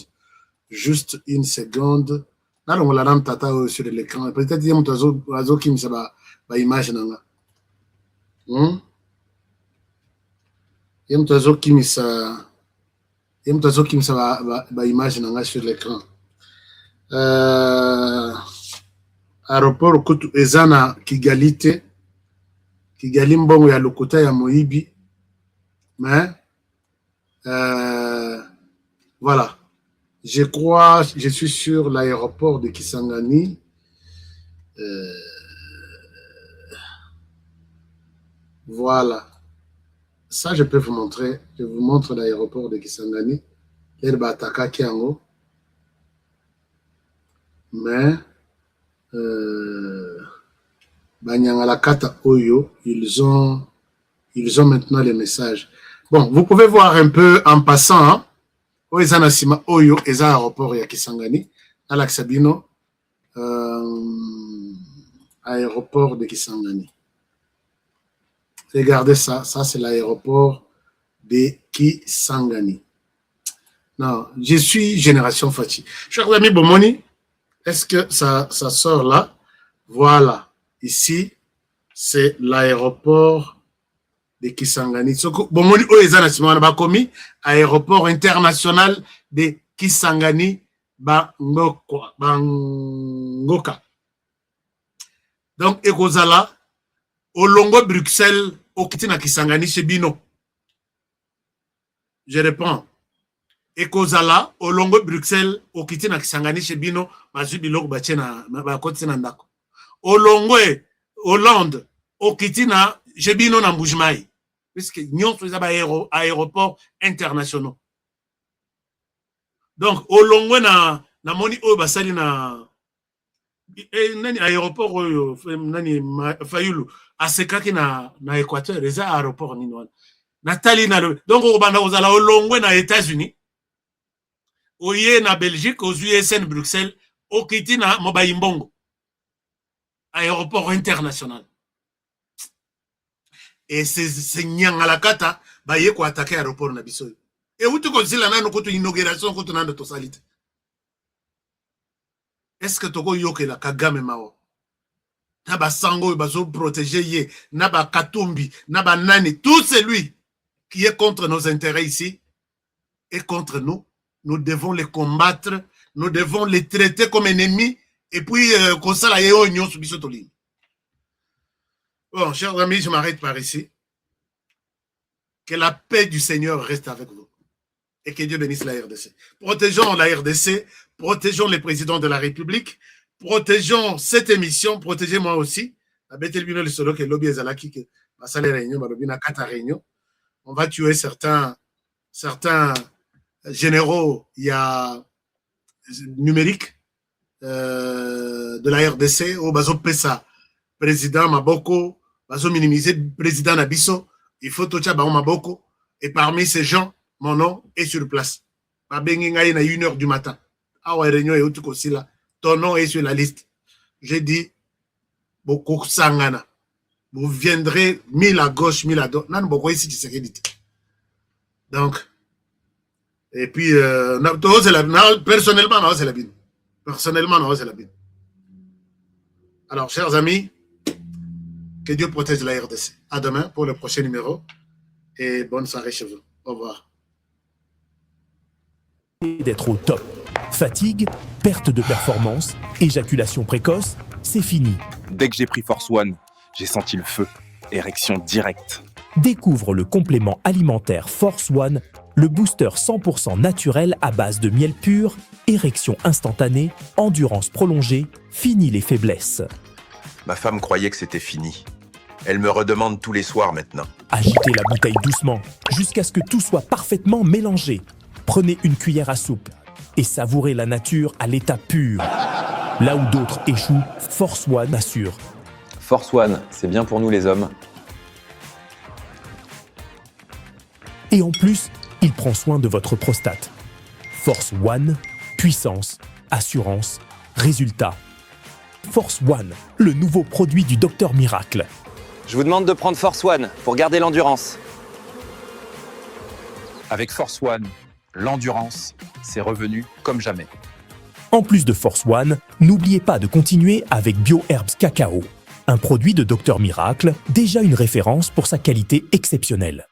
juste une seconde. Là, on l'a tata sur l'écran. Peut-être qu'il y a un oiseau qui me sait pas image. Il y a un oiseau qui me sait pas image sur l'écran. Aéroport Kutu Ezana Kigalite. Kigali mbongo ya Lokota ya Moibi. Mais voilà. Je suis sur l'aéroport de Kisangani. Voilà. Ça, je peux vous montrer. Je vous montre l'aéroport de Kisangani. L'Elbataka Kiango. Mais Banyangalakata Oyo, ils ont maintenant les messages. Bon, vous pouvez voir un peu en passant, hein? Oyo, Oyo, Eza aéroport ya Kisangani, Alaksabino, aéroport de Kisangani. Regardez ça, c'est l'aéroport de Kisangani. Non, je suis génération Fati. Chers amis Bomoni, est-ce que ça sort là? Voilà, ici, c'est l'aéroport de Kisangani. Bomoni Oezana Simona Bakomi, aéroport international de Kisangani Bangoka. Donc, Ekozala, Olongo Bruxelles, Okitina Kisangani Chebino. Je réponds. Ekozala, Olongo Bruxelles, Okitina Kisangani Chebino, Mazubilok Bachena, Bakotina Ndako. Olongo Hollande, Okitina Chebino Nambujmai. Puisque nous sommes aéroports internationaux. Donc, au long na moni o basali na nani aéroport nani Fayulu asekaki na Équateur les aéroports ni non. Nathalie na donc au banda ozala au long na États-Unis. Oye na Belgique aux USN Bruxelles au kiti na Mobayimbongo. aéroport international. Et c'est Nyangalakata, baye ko attaquer aéroport na biso. Et où tu considères nano ko inauguration ko nando to salite. Est-ce que toko yoke la Kagame mao? Naba sango bazo protéger ye, naba Katumbi, naba nani, tout celui qui est contre nos intérêts ici est contre nous. Nous devons les combattre, nous devons les traiter comme ennemis et puis comme ça la yeo nyon subiso toli. Bon, chers amis, je m'arrête par ici. Que la paix du Seigneur reste avec vous. Et que Dieu bénisse la RDC. Protégeons la RDC, protégeons les présidents de la République, protégeons cette émission, protégez-moi aussi. On va tuer certains généraux, il y a numérique de la RDC, au Bazo Pessa, président Maboko, Bazo minimiser président Nabiso, il faut tout ça, Maboko, et parmi ces gens, mon nom est sur place. À 1h du matin. Ton nom est sur la liste. J'ai dit, beaucoup sangana. Vous viendrez 1000 à gauche, 1000 à droite. Non, beaucoup ici, tu sais qu'il dit. Donc, et puis, personnellement, non, c'est la bine. Personnellement, non, c'est la bine. Alors, chers amis, que Dieu protège la RDC. À demain pour le prochain numéro. Et bonne soirée chez vous. Au revoir. D'être au top. Fatigue, perte de performance, éjaculation précoce, c'est fini. Dès que j'ai pris Force One, j'ai senti le feu. Érection directe. Découvre le complément alimentaire Force One, le booster 100% naturel à base de miel pur, érection instantanée, endurance prolongée, fini les faiblesses. Ma femme croyait que c'était fini. Elle me redemande tous les soirs maintenant. Agitez la bouteille doucement, jusqu'à ce que tout soit parfaitement mélangé. Prenez une cuillère à soupe et savourez la nature à l'état pur. Là où d'autres échouent, Force One assure. Force One, c'est bien pour nous les hommes. Et en plus, il prend soin de votre prostate. Force One, puissance, assurance, résultat. Force One, le nouveau produit du Docteur Miracle. Je vous demande de prendre Force One pour garder l'endurance. Avec Force One, l'endurance, c'est revenu comme jamais. En plus de Force One, n'oubliez pas de continuer avec BioHerbs Cacao, un produit de Docteur Miracle, déjà une référence pour sa qualité exceptionnelle.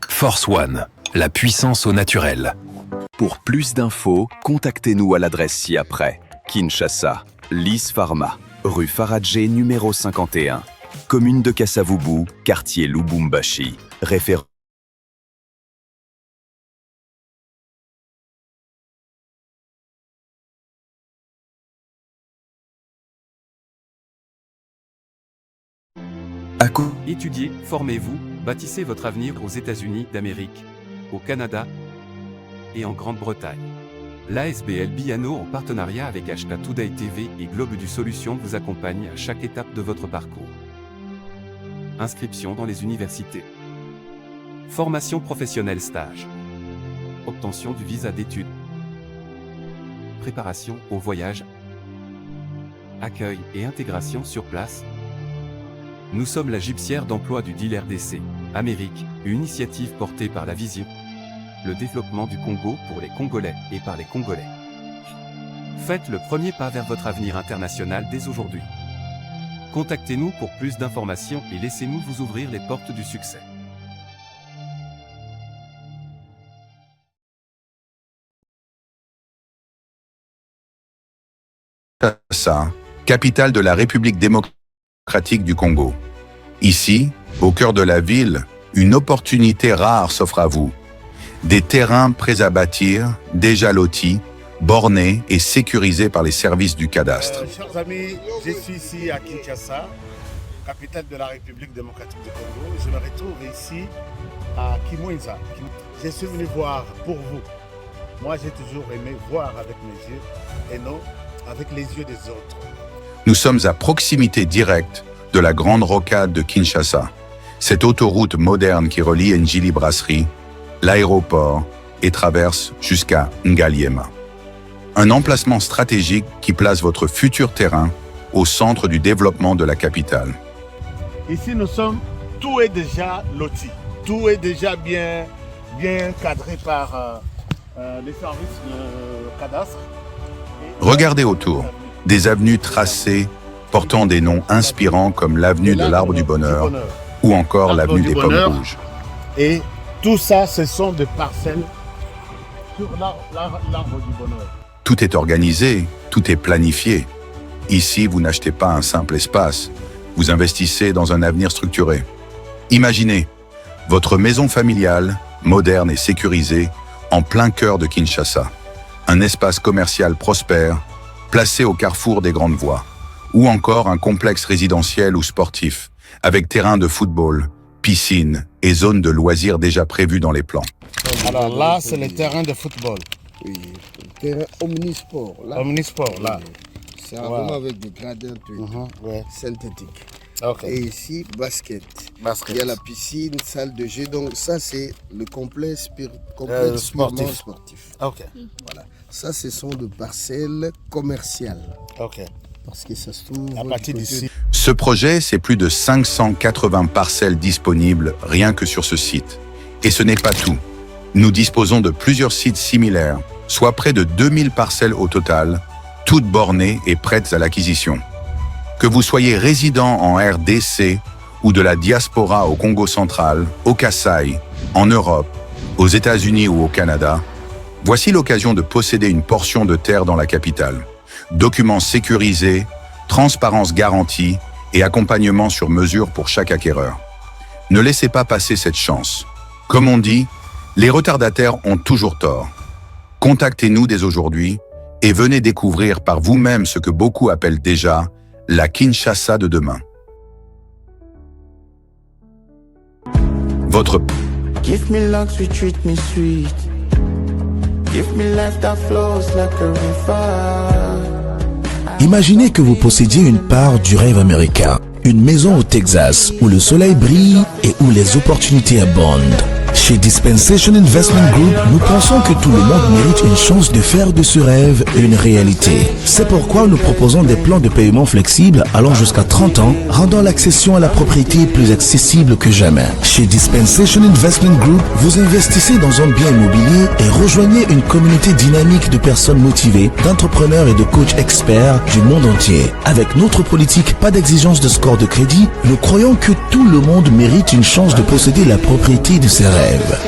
Force One, la puissance au naturel. Pour plus d'infos, contactez-nous à l'adresse ci-après. Kinshasa, Lys Pharma, rue Faradjé numéro 51. Commune de Kasavubu, quartier Lubumbashi. Référence. Étudiez, formez-vous, bâtissez votre avenir aux États-Unis d'Amérique, au Canada et en Grande-Bretagne. L'ASBL Biano, en partenariat avec Ashta Today TV et Globe du Solution, vous accompagne à chaque étape de votre parcours. Inscription dans les universités. Formation professionnelle stage. Obtention du visa d'études. Préparation au voyage. Accueil et intégration sur place. Nous sommes la gypsière d'emploi du deal RDC, Amérique, une initiative portée par la vision, le développement du Congo pour les Congolais et par les Congolais. Faites le premier pas vers votre avenir international dès aujourd'hui. Contactez-nous pour plus d'informations et laissez-nous vous ouvrir les portes du succès. Kinshasa, capitale de la République démocratique du Congo. Ici, au cœur de la ville, une opportunité rare s'offre à vous. Des terrains prêts à bâtir, déjà lotis, bornés et sécurisés par les services du cadastre. Chers amis, je suis ici à Kinshasa, capitale de la République démocratique du Congo. Je me retrouve ici à Kimwenza. Je suis venu voir pour vous. Moi, j'ai toujours aimé voir avec mes yeux et non avec les yeux des autres. Nous sommes à proximité directe de la grande rocade de Kinshasa, cette autoroute moderne qui relie Njili Brasserie, l'aéroport et traverse jusqu'à Ngaliema. Un emplacement stratégique qui place votre futur terrain au centre du développement de la capitale. Ici, tout est déjà loti. Tout est déjà bien cadré par les services de cadastre. Regardez autour, des avenues tracées portant des noms inspirants comme l'avenue de l'Arbre du Bonheur ou encore l'avenue des Pommes Rouges. Et tout ça, ce sont des parcelles sur l'Arbre du Bonheur. Tout est organisé, tout est planifié. Ici, vous n'achetez pas un simple espace, vous investissez dans un avenir structuré. Imaginez, votre maison familiale, moderne et sécurisée, en plein cœur de Kinshasa. Un espace commercial prospère, placé au carrefour des grandes voies. Ou encore un complexe résidentiel ou sportif, avec terrain de football, piscine et zone de loisirs déjà prévus dans les plans. Alors là, c'est le terrain de football. Oui, le terrain omnisport. Là. Omnisport, là. C'est vraiment avec des gradins synthétiques. Okay. Et ici, basket. Il y a la piscine, salle de jeu. Donc ça, c'est le complexe sportif. Okay. Voilà. Ça, ce sont des parcelles commerciales. Okay. Parce que ça se trouve à partir d'ici. Ce projet, c'est plus de 580 parcelles disponibles rien que sur ce site. Et ce n'est pas tout. Nous disposons de plusieurs sites similaires, soit près de 2000 parcelles au total, toutes bornées et prêtes à l'acquisition. Que vous soyez résident en RDC ou de la diaspora au Congo central, au Kasaï, en Europe, aux États-Unis ou au Canada, voici l'occasion de posséder une portion de terre dans la capitale. Documents sécurisés, transparence garantie et accompagnement sur mesure pour chaque acquéreur. Ne laissez pas passer cette chance. Comme on dit, les retardataires ont toujours tort. Contactez-nous dès aujourd'hui et venez découvrir par vous-même ce que beaucoup appellent déjà la Kinshasa de demain. Votre Give me luck, we treat me sweet. Give me life that flows like a river. Imaginez que vous possédiez une part du rêve américain, une maison au Texas où le soleil brille et où les opportunités abondent. Chez Dispensation Investment Group, nous pensons que tout le monde mérite une chance de faire de ce rêve une réalité. C'est pourquoi nous proposons des plans de paiement flexibles allant jusqu'à 30 ans, rendant l'accession à la propriété plus accessible que jamais. Chez Dispensation Investment Group, vous investissez dans un bien immobilier et rejoignez une communauté dynamique de personnes motivées, d'entrepreneurs et de coachs experts du monde entier. Avec notre politique, pas d'exigence de score de crédit, nous croyons que tout le monde mérite une chance de posséder la propriété de ses rêves.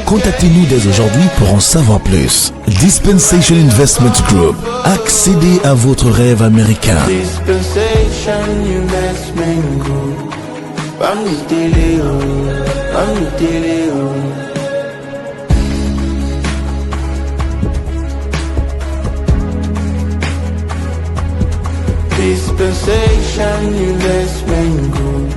Contactez-nous dès aujourd'hui pour en savoir plus. Dispensation Investment Group. Accédez à votre rêve américain. Dispensation Investment Group. Dispensation Investment Group.